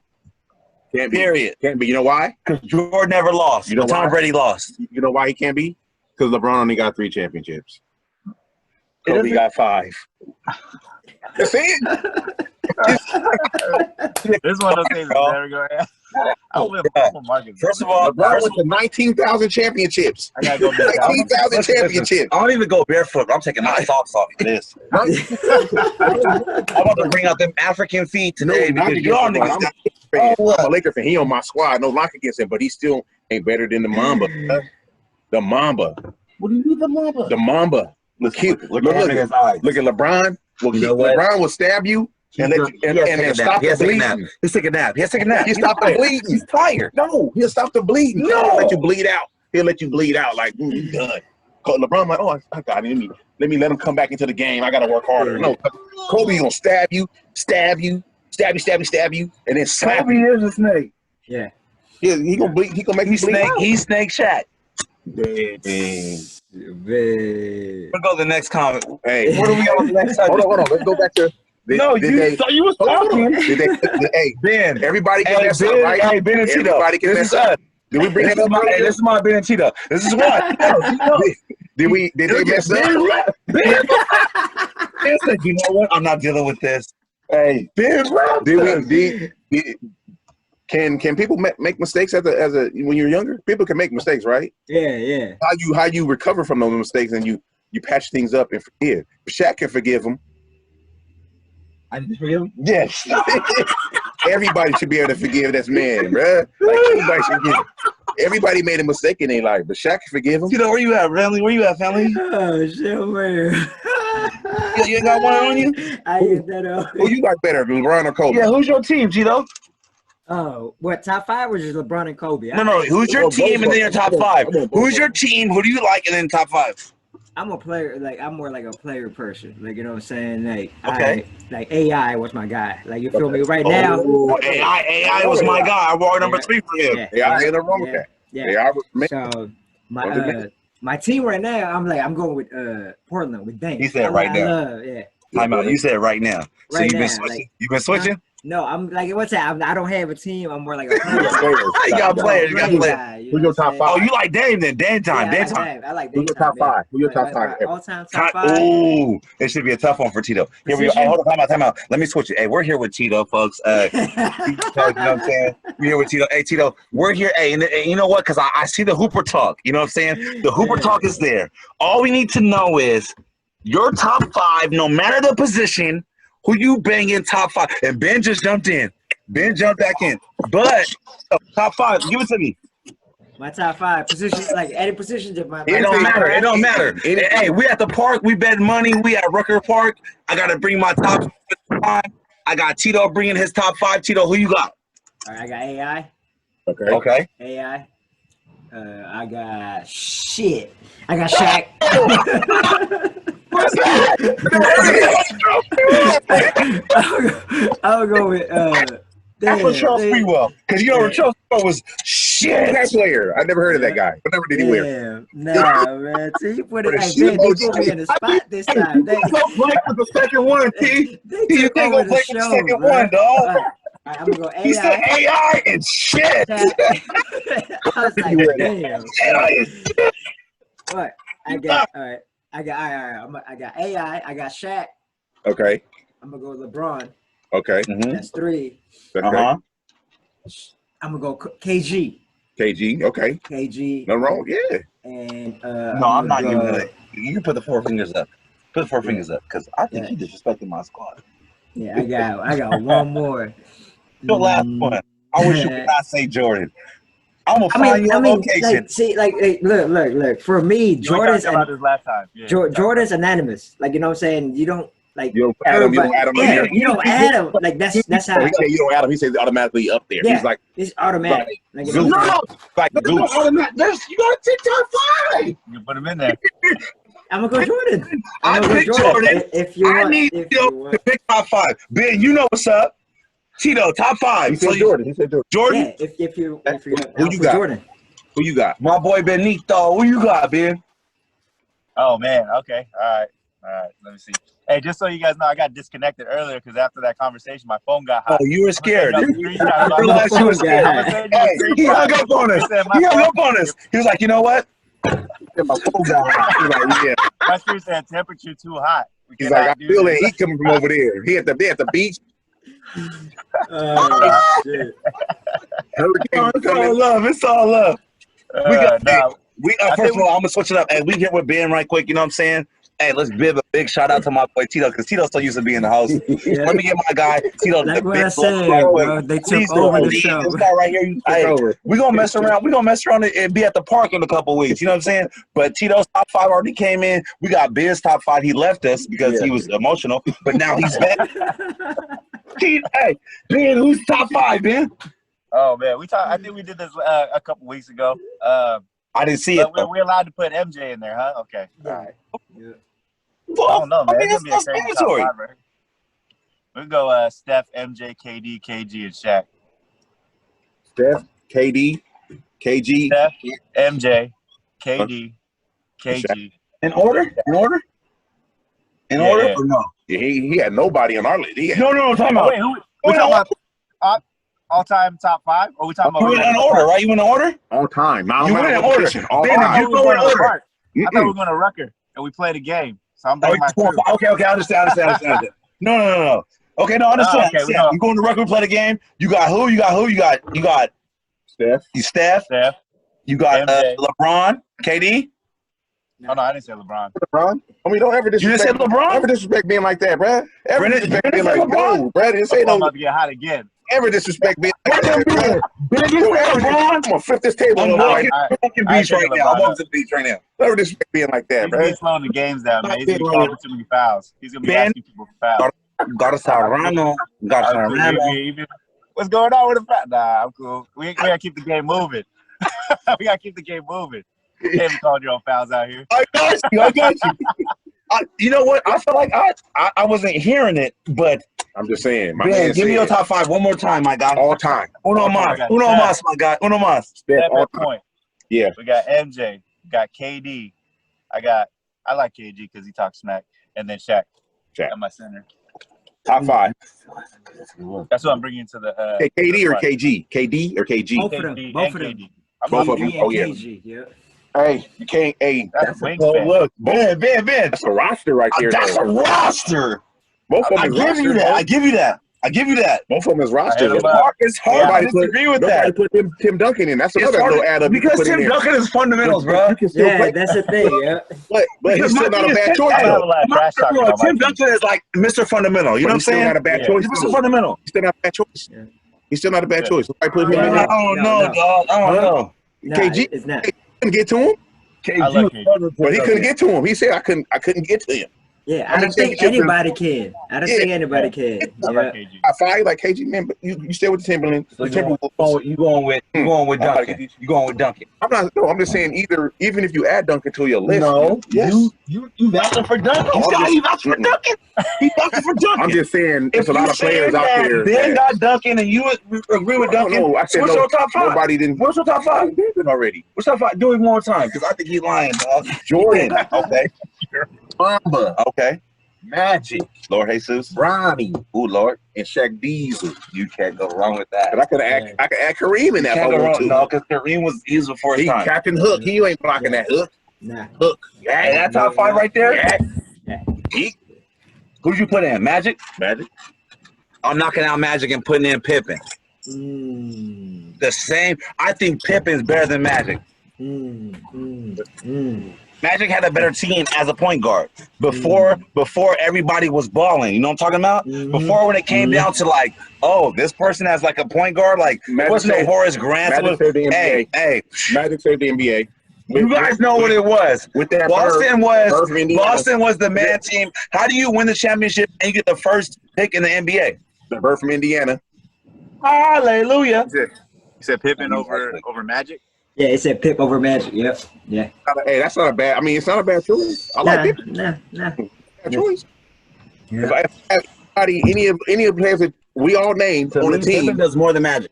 can't be. Period. Can't be. You know why? Because Jordan never lost. You know but Tom why? Brady lost. You know why he can't be? Because LeBron only got 3 championships. Kobe got 5. You see it? this one of those things is never going to happen. I'm with Marcus. First of all, LeBron went to 19,000 championships. I got to go back. 19,000 championships. I don't even go barefoot. But I'm taking my socks off for this. I'm about to bring out them African feet today because y'all niggas. I'm a Laker fan. He on my squad. No lock against him, but he still ain't better than the Mamba. The Mamba. What do you mean the Mamba? The Mamba. Look at LeBron. Well, You know what? LeBron will stab you and let you, and stop the bleeding. He's taking a nap. He Stop the bleeding. He's tired. No, he'll stop the bleeding. No. He'll let you bleed out. He'll let you bleed out like you done. LeBron like, oh, I got it. Let me let him come back into the game. I gotta work harder. No, Kobe gonna stab you, and then slap Kobe you. is a snake. Yeah. He gonna bleed. He gonna make you bleed out. He's Snake Shaq. Man. We'll go to the next comment. Hey, What do we got on the next side? hold on. Let's go back to. You was talking. Hey, Ben. everybody can mess up, Ben, right? hey, Ben and Tito. Everybody can This mess is up. us. Did we bring This that is up? my, this is my Ben and Tito. This is what. Did they mess up? Ben said, you know what? I'm not dealing with this. Hey, Ben can people make mistakes as a when you're younger? People can make mistakes, right? Yeah. How you recover from those mistakes and you patch things up and forgive. Shaq can forgive them. I need to forgive him? Yes. Everybody should be able to forgive this man, bruh. Like, everybody should forgive. Everybody made a mistake in their life, but Shaq can forgive him. Tito, where you at, family? Where you at, family? Oh shit, man. You ain't got one on you? I get that up. Who you like better, LeBron or Kobe? Yeah, who's your team, Tito? Oh, what, top 5 or just LeBron and Kobe? No. Who's your team and then your top 5? Who's your team? Who do you like and then top 5? I'm a player, like I'm more like a player person. Like, you know what I'm saying? Like Okay. like AI was my guy. Like you feel me? Right now. Oh, AI was my guy. I wore number 3 for him. I ain't nothing wrong with that. Yeah. Man. So my team right now, I'm going with Portland with Dame. He said right now. Time out. You said right now. So Right you've been now, switching? like, You've been switching? No, I'm like, what's that? I don't have a team. I'm more like a You got players. You got players. guy, Who's your top 5? Oh, you like Dame then? Dame time. Yeah, Dame time. I like Dame. Who's your top 5? Who's your top 5 ever? All-time top 5. Ooh, it should be a tough one for Tito. Here we go. Hey, hold on, time out. Let me switch it. Hey, we're here with Tito, folks. You know what I'm saying? We're here with Tito. Hey, Tito, we're here. Hey, and you know what? Because I see the Hooper Talk. You know what I'm saying? The Hooper Talk is there. All we need to know is your top 5, no matter the position, who you bang in top 5. And Ben just jumped in. Ben jumped back in. But top 5, give it to me. My top 5 positions, like any position. It don't matter. It don't matter. Hey, we at the park. We bet money. We at Rucker Park. I got to bring my top 5. I got Tito bringing his top 5. Tito, who you got? All right, I got AI. Okay. AI. I got shit. I got Shaq. I'll go with That's Latrell Sprewell. Because you know Latrell Sprewell was shit. That player. I never heard of that guy. But never did he wear. Nah, man. See, you put it. Hey, Ben, they put me in the spot this time. You can't play with the second one, T. You can't go play with the second one, dog. All right, I'm gonna go AI. He said AI and shit. I was like, damn. What? I got all right. I got AI. I got Shaq. Okay. I'm gonna go with LeBron. Okay. That's 3. Okay. I'm gonna go KG. KG. Okay. KG. No wrong. Yeah. And no, I'm not giving it. You can put the 4 fingers up. Put the 4 fingers up, because I think you disrespected my squad. Yeah, I got one more. Your last one. I wish you could not say Jordan. I'm gonna find you a location. Like, look. For me, Jordan's about this last time. Yeah, Jordan's anonymous. Like, you know what I'm saying? You don't like. You don't add him. Yeah, you don't add him. Like that's how. He said you don't add him. He says automatically up there. Yeah, he's like it's automatic. Like, you know like Goose. You gotta take top 5. You put him in there. I'm gonna go Jordan. I pick Jordan. If you want, I need Tito to pick top 5. Ben, you know what's up. Tito, top 5. He said Jordan. He said Jordan. Yeah, if you who you got? Jordan. Who you got? My boy Benito. Who you got, Ben? Oh man. Okay. All right. Let me see. Hey, just so you guys know, I got disconnected earlier because after that conversation, my phone got hot. Oh, you were scared. Hey, he hung up on us. He was like, you know what? My phone got hot. My screen said temperature too hot. He's like, I feel that heat coming from over there. He at the beach. Oh, shit. It's all love. It's all love. First of all, I'm gonna switch it up. Hey, we get with Ben right quick. You know what I'm saying? Hey, let's give a big shout out to my boy Tito, because Tito's so used to being in the house. Let me get my guy Tito. Like what I said, bro. They took over the show. This guy right here, hey, we gonna mess around. We gonna mess around and be at the park in a couple weeks. You know what I'm saying? But Tito's top 5 already came in. We got Ben's top 5. He left us because he was emotional, but now he's back. Hey, Ben, who's top 5, Ben? Oh man, I think we did this a couple weeks ago. I didn't see it. We're allowed to put MJ in there, huh? Okay. All right. Yeah. Well, I don't know, man. It's not mandatory. We'll go Steph, MJ, KD, KG, and Shaq. Steph, KD, KG. Steph, MJ, KD, KG. In order? In order or no? Yeah, he had nobody on our list. No, time out. Wait, we talking about all-time top 5? Or we talking about? You went in order, right? You went in order? All time. You went in order. Ben, you go in order. I thought we were going to Rucker and we played a game. So I'm doing Okay, I understand. No. Okay, no, I understand. Okay, You going to Rucker, play the game. You got who? You got Steph. Steph. You got LeBron, KD. Oh, no, I didn't say LeBron. I mean, don't ever disrespect. You didn't say LeBron? Ever disrespect being like that, bruh. Ever disrespect being like LeBron? No, bruh. Didn't say no. I'm about to get hot again. Ever disrespect being like that. I'm gonna flip this table. I'm walking the beach right now. I'm walking to the beach right now. Never disrespect being like that, bruh. He's slowing the games down, man. He's gonna be calling too many fouls. He's gonna be asking people for fouls. Garza. What's going on with the foul? Nah, I'm cool. We gotta keep the game moving. We gotta keep the game moving. You can't be calling your own fouls out here. I got you. You know what? I feel like I wasn't hearing it, but I'm just saying. My man, man give me your said top 5 one more time, my guy. all time. Uno mas, my guy. Uno mas. Steph, all Separate time. point. Yeah. We got MJ. We got KD. I like KG because he talks smack. And then Shaq. Shaq. At my center. Top 5. That's what I'm bringing to the. Hey, KD or KG? KD or KG? Both of them. KD Both and of them. KD. Both of them. KD and Oh, yeah. KG. Yeah. Hey, you can't. Hey, That's a Oh, wingspan. look. Ben. that's a roster right there. That's though. a roster. Both of I them is give you roster, that. bro. I give you that. I give you that. Both of them is roster. hit him though. up. It's hard Nobody to disagree with nobody that. put Tim Duncan in. That's It's another hard little add up because put in Tim there. Duncan is fundamentals, But bro. you can still Yeah, play, that's the thing. Yeah. but he's Because still my not a thing bad is, choice I have a though. lot of trash talking about my Tim team. Duncan is like Mr. Fundamental. You But know what I'm he's still saying? not a bad Yeah. choice. He's though. Mr. Fundamental. He's still not a bad choice. Yeah. He's still not a bad Yeah. choice. Somebody put him Yeah, in I there. don't know, no. dog. I don't know. Nah, KG it's not. couldn't get to him, I love KG. but he couldn't get to him. He said I couldn't get to him. Yeah, How I many don't think championships anybody can. I don't Yeah. think anybody can. I Yeah. like KG. I fight like KG, man, but you stay with the Timberland. So The Timberwolves. you going with Duncan. You going with Duncan? I'm not. No, I'm just saying. Even if you add Duncan to your list, No, yes. you vouching for Duncan. No, You I'm see how just- he vouching for Duncan? He vouching for Duncan. I'm just saying. There's a lot of players out there. Ben that- got Duncan, and you agree with Duncan. No, I said What's no. your top 5? Nobody didn't. What's your top 5? Duncan already. What's top 5? Do it one more time, because I think he's lying, dog. Jordan. Okay. Mamba. Okay. Magic. Lord Jesus. Ronnie. Ooh, Lord. And Shaq Diesel. You can't go wrong with that. But I could add Kareem in that. Can't if I go want wrong. to. No, because Kareem was before his He time. Captain Hook. He ain't blocking that hook. Nah. Hook. Hey, that top 5 right there? Yeah. Who'd you put in? Magic? Magic. I'm knocking out Magic and putting in Pippen. Mm. The same. I think Pippen's better than Magic. Magic had a better team as a point guard before everybody was balling. You know what I'm talking about? Before when it came down to like, oh, this person has like a point guard, like there was no Horace Grant. Magic saved the NBA. Hey, Magic saved the NBA. you guys know what it was. With that Boston Bird from Indiana. Boston was the man team. How do you win the championship and you get the first pick in the NBA? The Bird from Indiana. Hallelujah. You said Pippen over Magic? Yeah, it said Pip over Magic. Yep. Yeah. Hey, that's not a bad. I mean, it's not a bad choice. I like Pippen. Nah. Bad choice. If any of the players that we all named on the team, Pippen does more than Magic.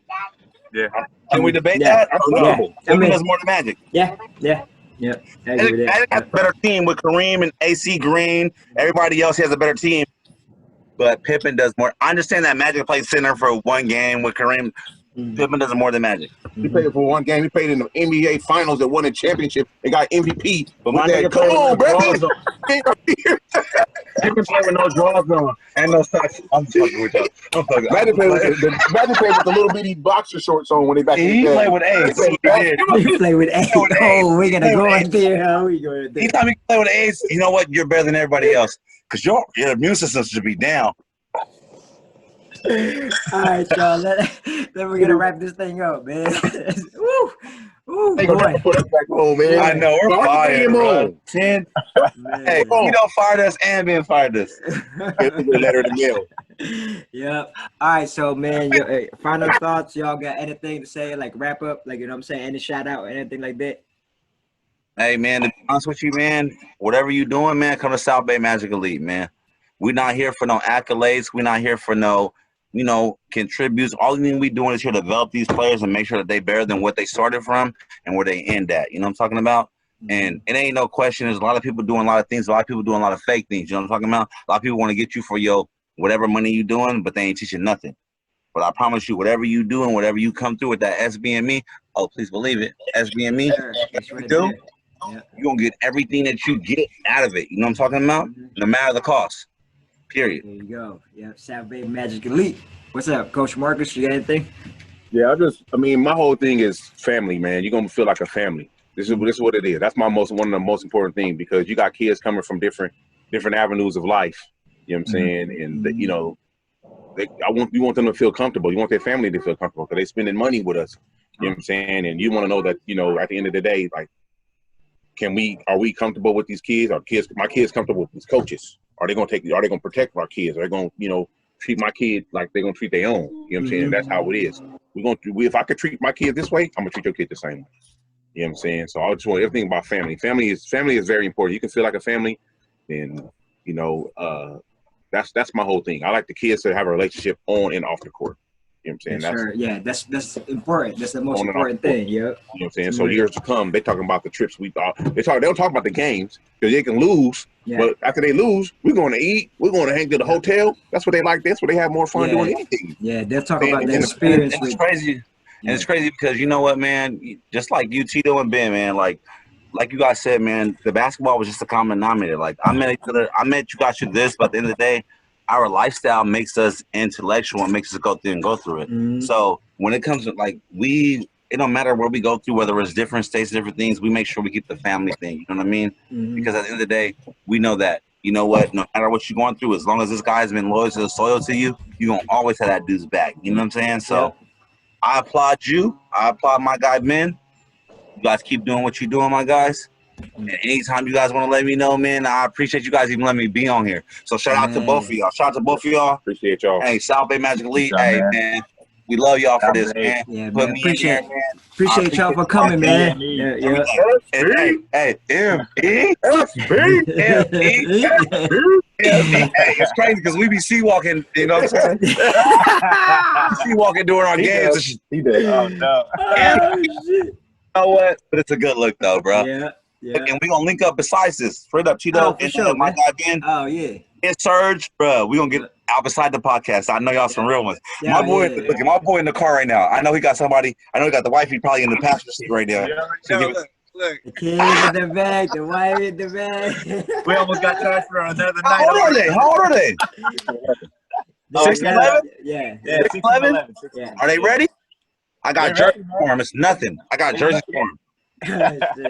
Yeah. Can we debate Yeah. that? I don't know. I Pippen mean- does more than Magic. Yeah. I agree with Magic has a better team with Kareem and AC Green. Everybody else has a better team. But Pippen does more. I understand that Magic plays center for one game with Kareem. Pippen does more than Magic. he played for one game. He played in the NBA Finals that won a championship. They got MVP. But With my that, nigga come played on, with brother. Pippen played with no drawers on and no socks. I'm fucking with you. Magic played with the little bitty boxer shorts on when they back in He the day. played with Ace. He did. You play with A. with Ace. Oh, we're gonna Play go with in there. How we going there? Anytime you play with Ace, you know what? You're better than everybody else. Because your immune system should be down. All right, y'all. Then we're gonna wrap this thing up, man. Woo, They gonna boy. put us back home, man. I know. We're Start the fired, game bro. on. 10. Man. Hey, Tito fired us and Ben fired us. Get the letter in the mail. Yep. All right, so man, your final thoughts. Y'all got anything to say? Like wrap up, like you know what I'm saying? Any shout out or anything like that? Hey, man, to be honest with you, man, whatever you doing, man, come to Southbay Magic Elite, man. We're not here for no accolades. We're not here for no, contributes. All thing we doing is here to develop these players and make sure that they better than what they started from and where they end at. You know what I'm talking about? And it ain't no question. There's a lot of people doing a lot of things. A lot of people doing a lot of fake things. You know what I'm talking about? A lot of people want to get you for your whatever money you doing, but they ain't teaching nothing. But I promise you, whatever you do and whatever you come through with that S.B.M.E, oh, please believe it, S.B.M.E, Sure, it's right do, there. Yep. you're going to get everything that you get out of it. You know what I'm talking about? No matter the cost. Period. There you go. Yep. Southbay Magic Elite. What's up, Coach Marcus? You got anything? Yeah, my whole thing is family, man. You're gonna feel like a family. This is what it is. That's one of the most important things, because you got kids coming from different avenues of life. You know what I'm saying? And we want them to feel comfortable. You want their family to feel comfortable because they're spending money with us. You know what I'm saying? And you want to know that, at the end of the day, like, are we comfortable with these kids? My kids comfortable with these coaches? Are they gonna protect our kids? Are they gonna, treat my kid like they're gonna treat their own? You know what I'm saying? That's how it is. If I could treat my kid this way, I'm gonna treat your kid the same way. You know what I'm saying? So I just want everything about family. Family is very important. You can feel like a family. then you know, that's my whole thing. I like the kids to have a relationship on and off the court. You know what I'm saying? Sure. Yeah, that's important. That's the most On and off important the court. thing. Yep. You know what I'm saying? So years to come, they talking about the trips we thought. They don't talk about the games because they can lose. Yeah. But after they lose, we're going to eat. We're going to hang to the hotel. That's what they like. That's what they have more fun doing anything. Yeah, they'll talk about the And experience. It's crazy. And it's crazy because you know what, man? Just like you, Tito and Ben, man, like you guys said, man, the basketball was just a common denominator. Like I met you guys through this, but at the end of the day, our lifestyle makes us intellectual and makes us go through it. Mm-hmm. So when it comes to like it don't matter where we go through, whether it's different states, different things, we make sure we keep the family thing. You know what I mean? Mm-hmm. Because at the end of the day, we know that, you know what, no matter what you're going through, as long as this guy's been loyal to the soil to you, you're gonna always have that dude's back. You know what I'm saying? So I applaud you. I applaud my guy Ben. You guys keep doing what you're doing, my guys. And anytime you guys want to let me know, man, I appreciate you guys even letting me be on here. So shout out to both of y'all. Shout out to both of y'all. Appreciate y'all. Hey, Southbay Magic Elite. Hey, man, we love y'all for this, man. Yeah, Put man. me in there, man. Appreciate y'all for coming, man. Yeah. Hey, M.E. Hey, it's crazy because we be sea walking, you know what I'm saying? Sea walking during our games. He does. Oh no. You know what? But it's a good look though, bro. Yeah. And we gonna link up besides this. Straight up, Tito. Oh, for sure, my man. guy Ben. Oh yeah. And Surge, bro. We gonna get out beside the podcast. I know y'all some real ones. Yeah, My boy, look at my boy in the car right now. I know he got somebody. I know he got the wifey probably in the passenger seat right now. Look. The kids in the back, the wife in the back. We almost got charged for another night. How old are they? How old are they? 6 and 11? Yeah. 6 and 11? Yeah. Are they ready? I got jerseys for them. It's nothing. I got jerseys for them.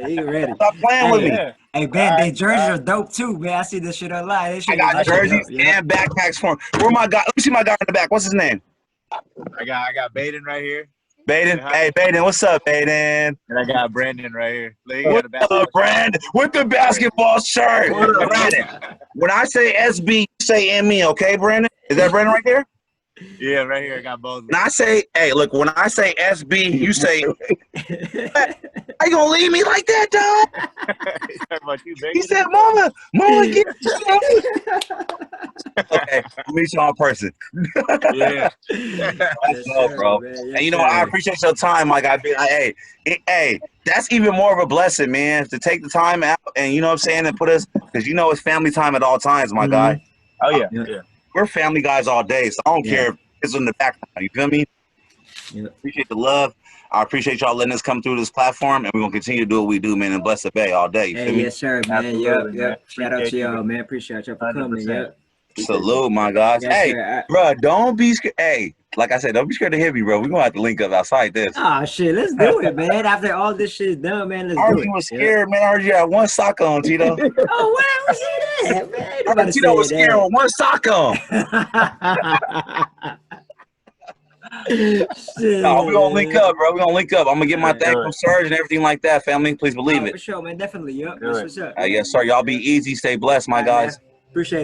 He ready. Stop playing with me. Hey, Ben, their jerseys are dope too, man. I see this shit online. I got jerseys and backpacks for him. Where my guy? Let me see my guy in the back. What's his name? I got Baden right here. Baden. Hey, Baden. What's up, Baden? And I got Brandon right here. What's up, Brandon? With the basketball shirt. Brandon. When I say SB, you say M.E., okay, Brandon? Is that Brandon right there? Yeah, right here. I got both. When I say, hey, look, when I say SB, you say, are you going to leave me like that, dog? He said, Mama, get okay, I'll meet you in person. Yeah. That's dope, bro. And you know, I appreciate your time, my guy. Hey, that's even more of a blessing, man, to take the time out and, you know what I'm saying, and put us, because you know it's family time at all times, my guy. Oh, yeah. We're family guys all day, so I don't care if it's in the background. You feel me? Yeah. Appreciate the love. I appreciate y'all letting us come through this platform, and we're going to continue to do what we do, man, and bless the Bay all day. You feel me? Yes, sir, man. Yep. Shout out to y'all, man. Appreciate y'all for coming. Yep. Salute, my guys. Yes, hey, sir. bro, don't be scared. Hey, like I said, don't be scared to hit me, bro. We're going to have to link up outside this. Oh, shit. Let's do it, man. After all this shit is done, man, let's do it. I heard you was scared, man. I heard you had one sock on, Tito. Oh, where was that, man? I heard Tito was scared with one sock on. No, we're going to link up, bro. We're going to link up. I'm going to get my thank from Surge and everything like that, family. Please believe it. For sure, man. Definitely. Yep. That's what's up. Yes, sir. Y'all be easy. Stay blessed, my guys. Appreciate it.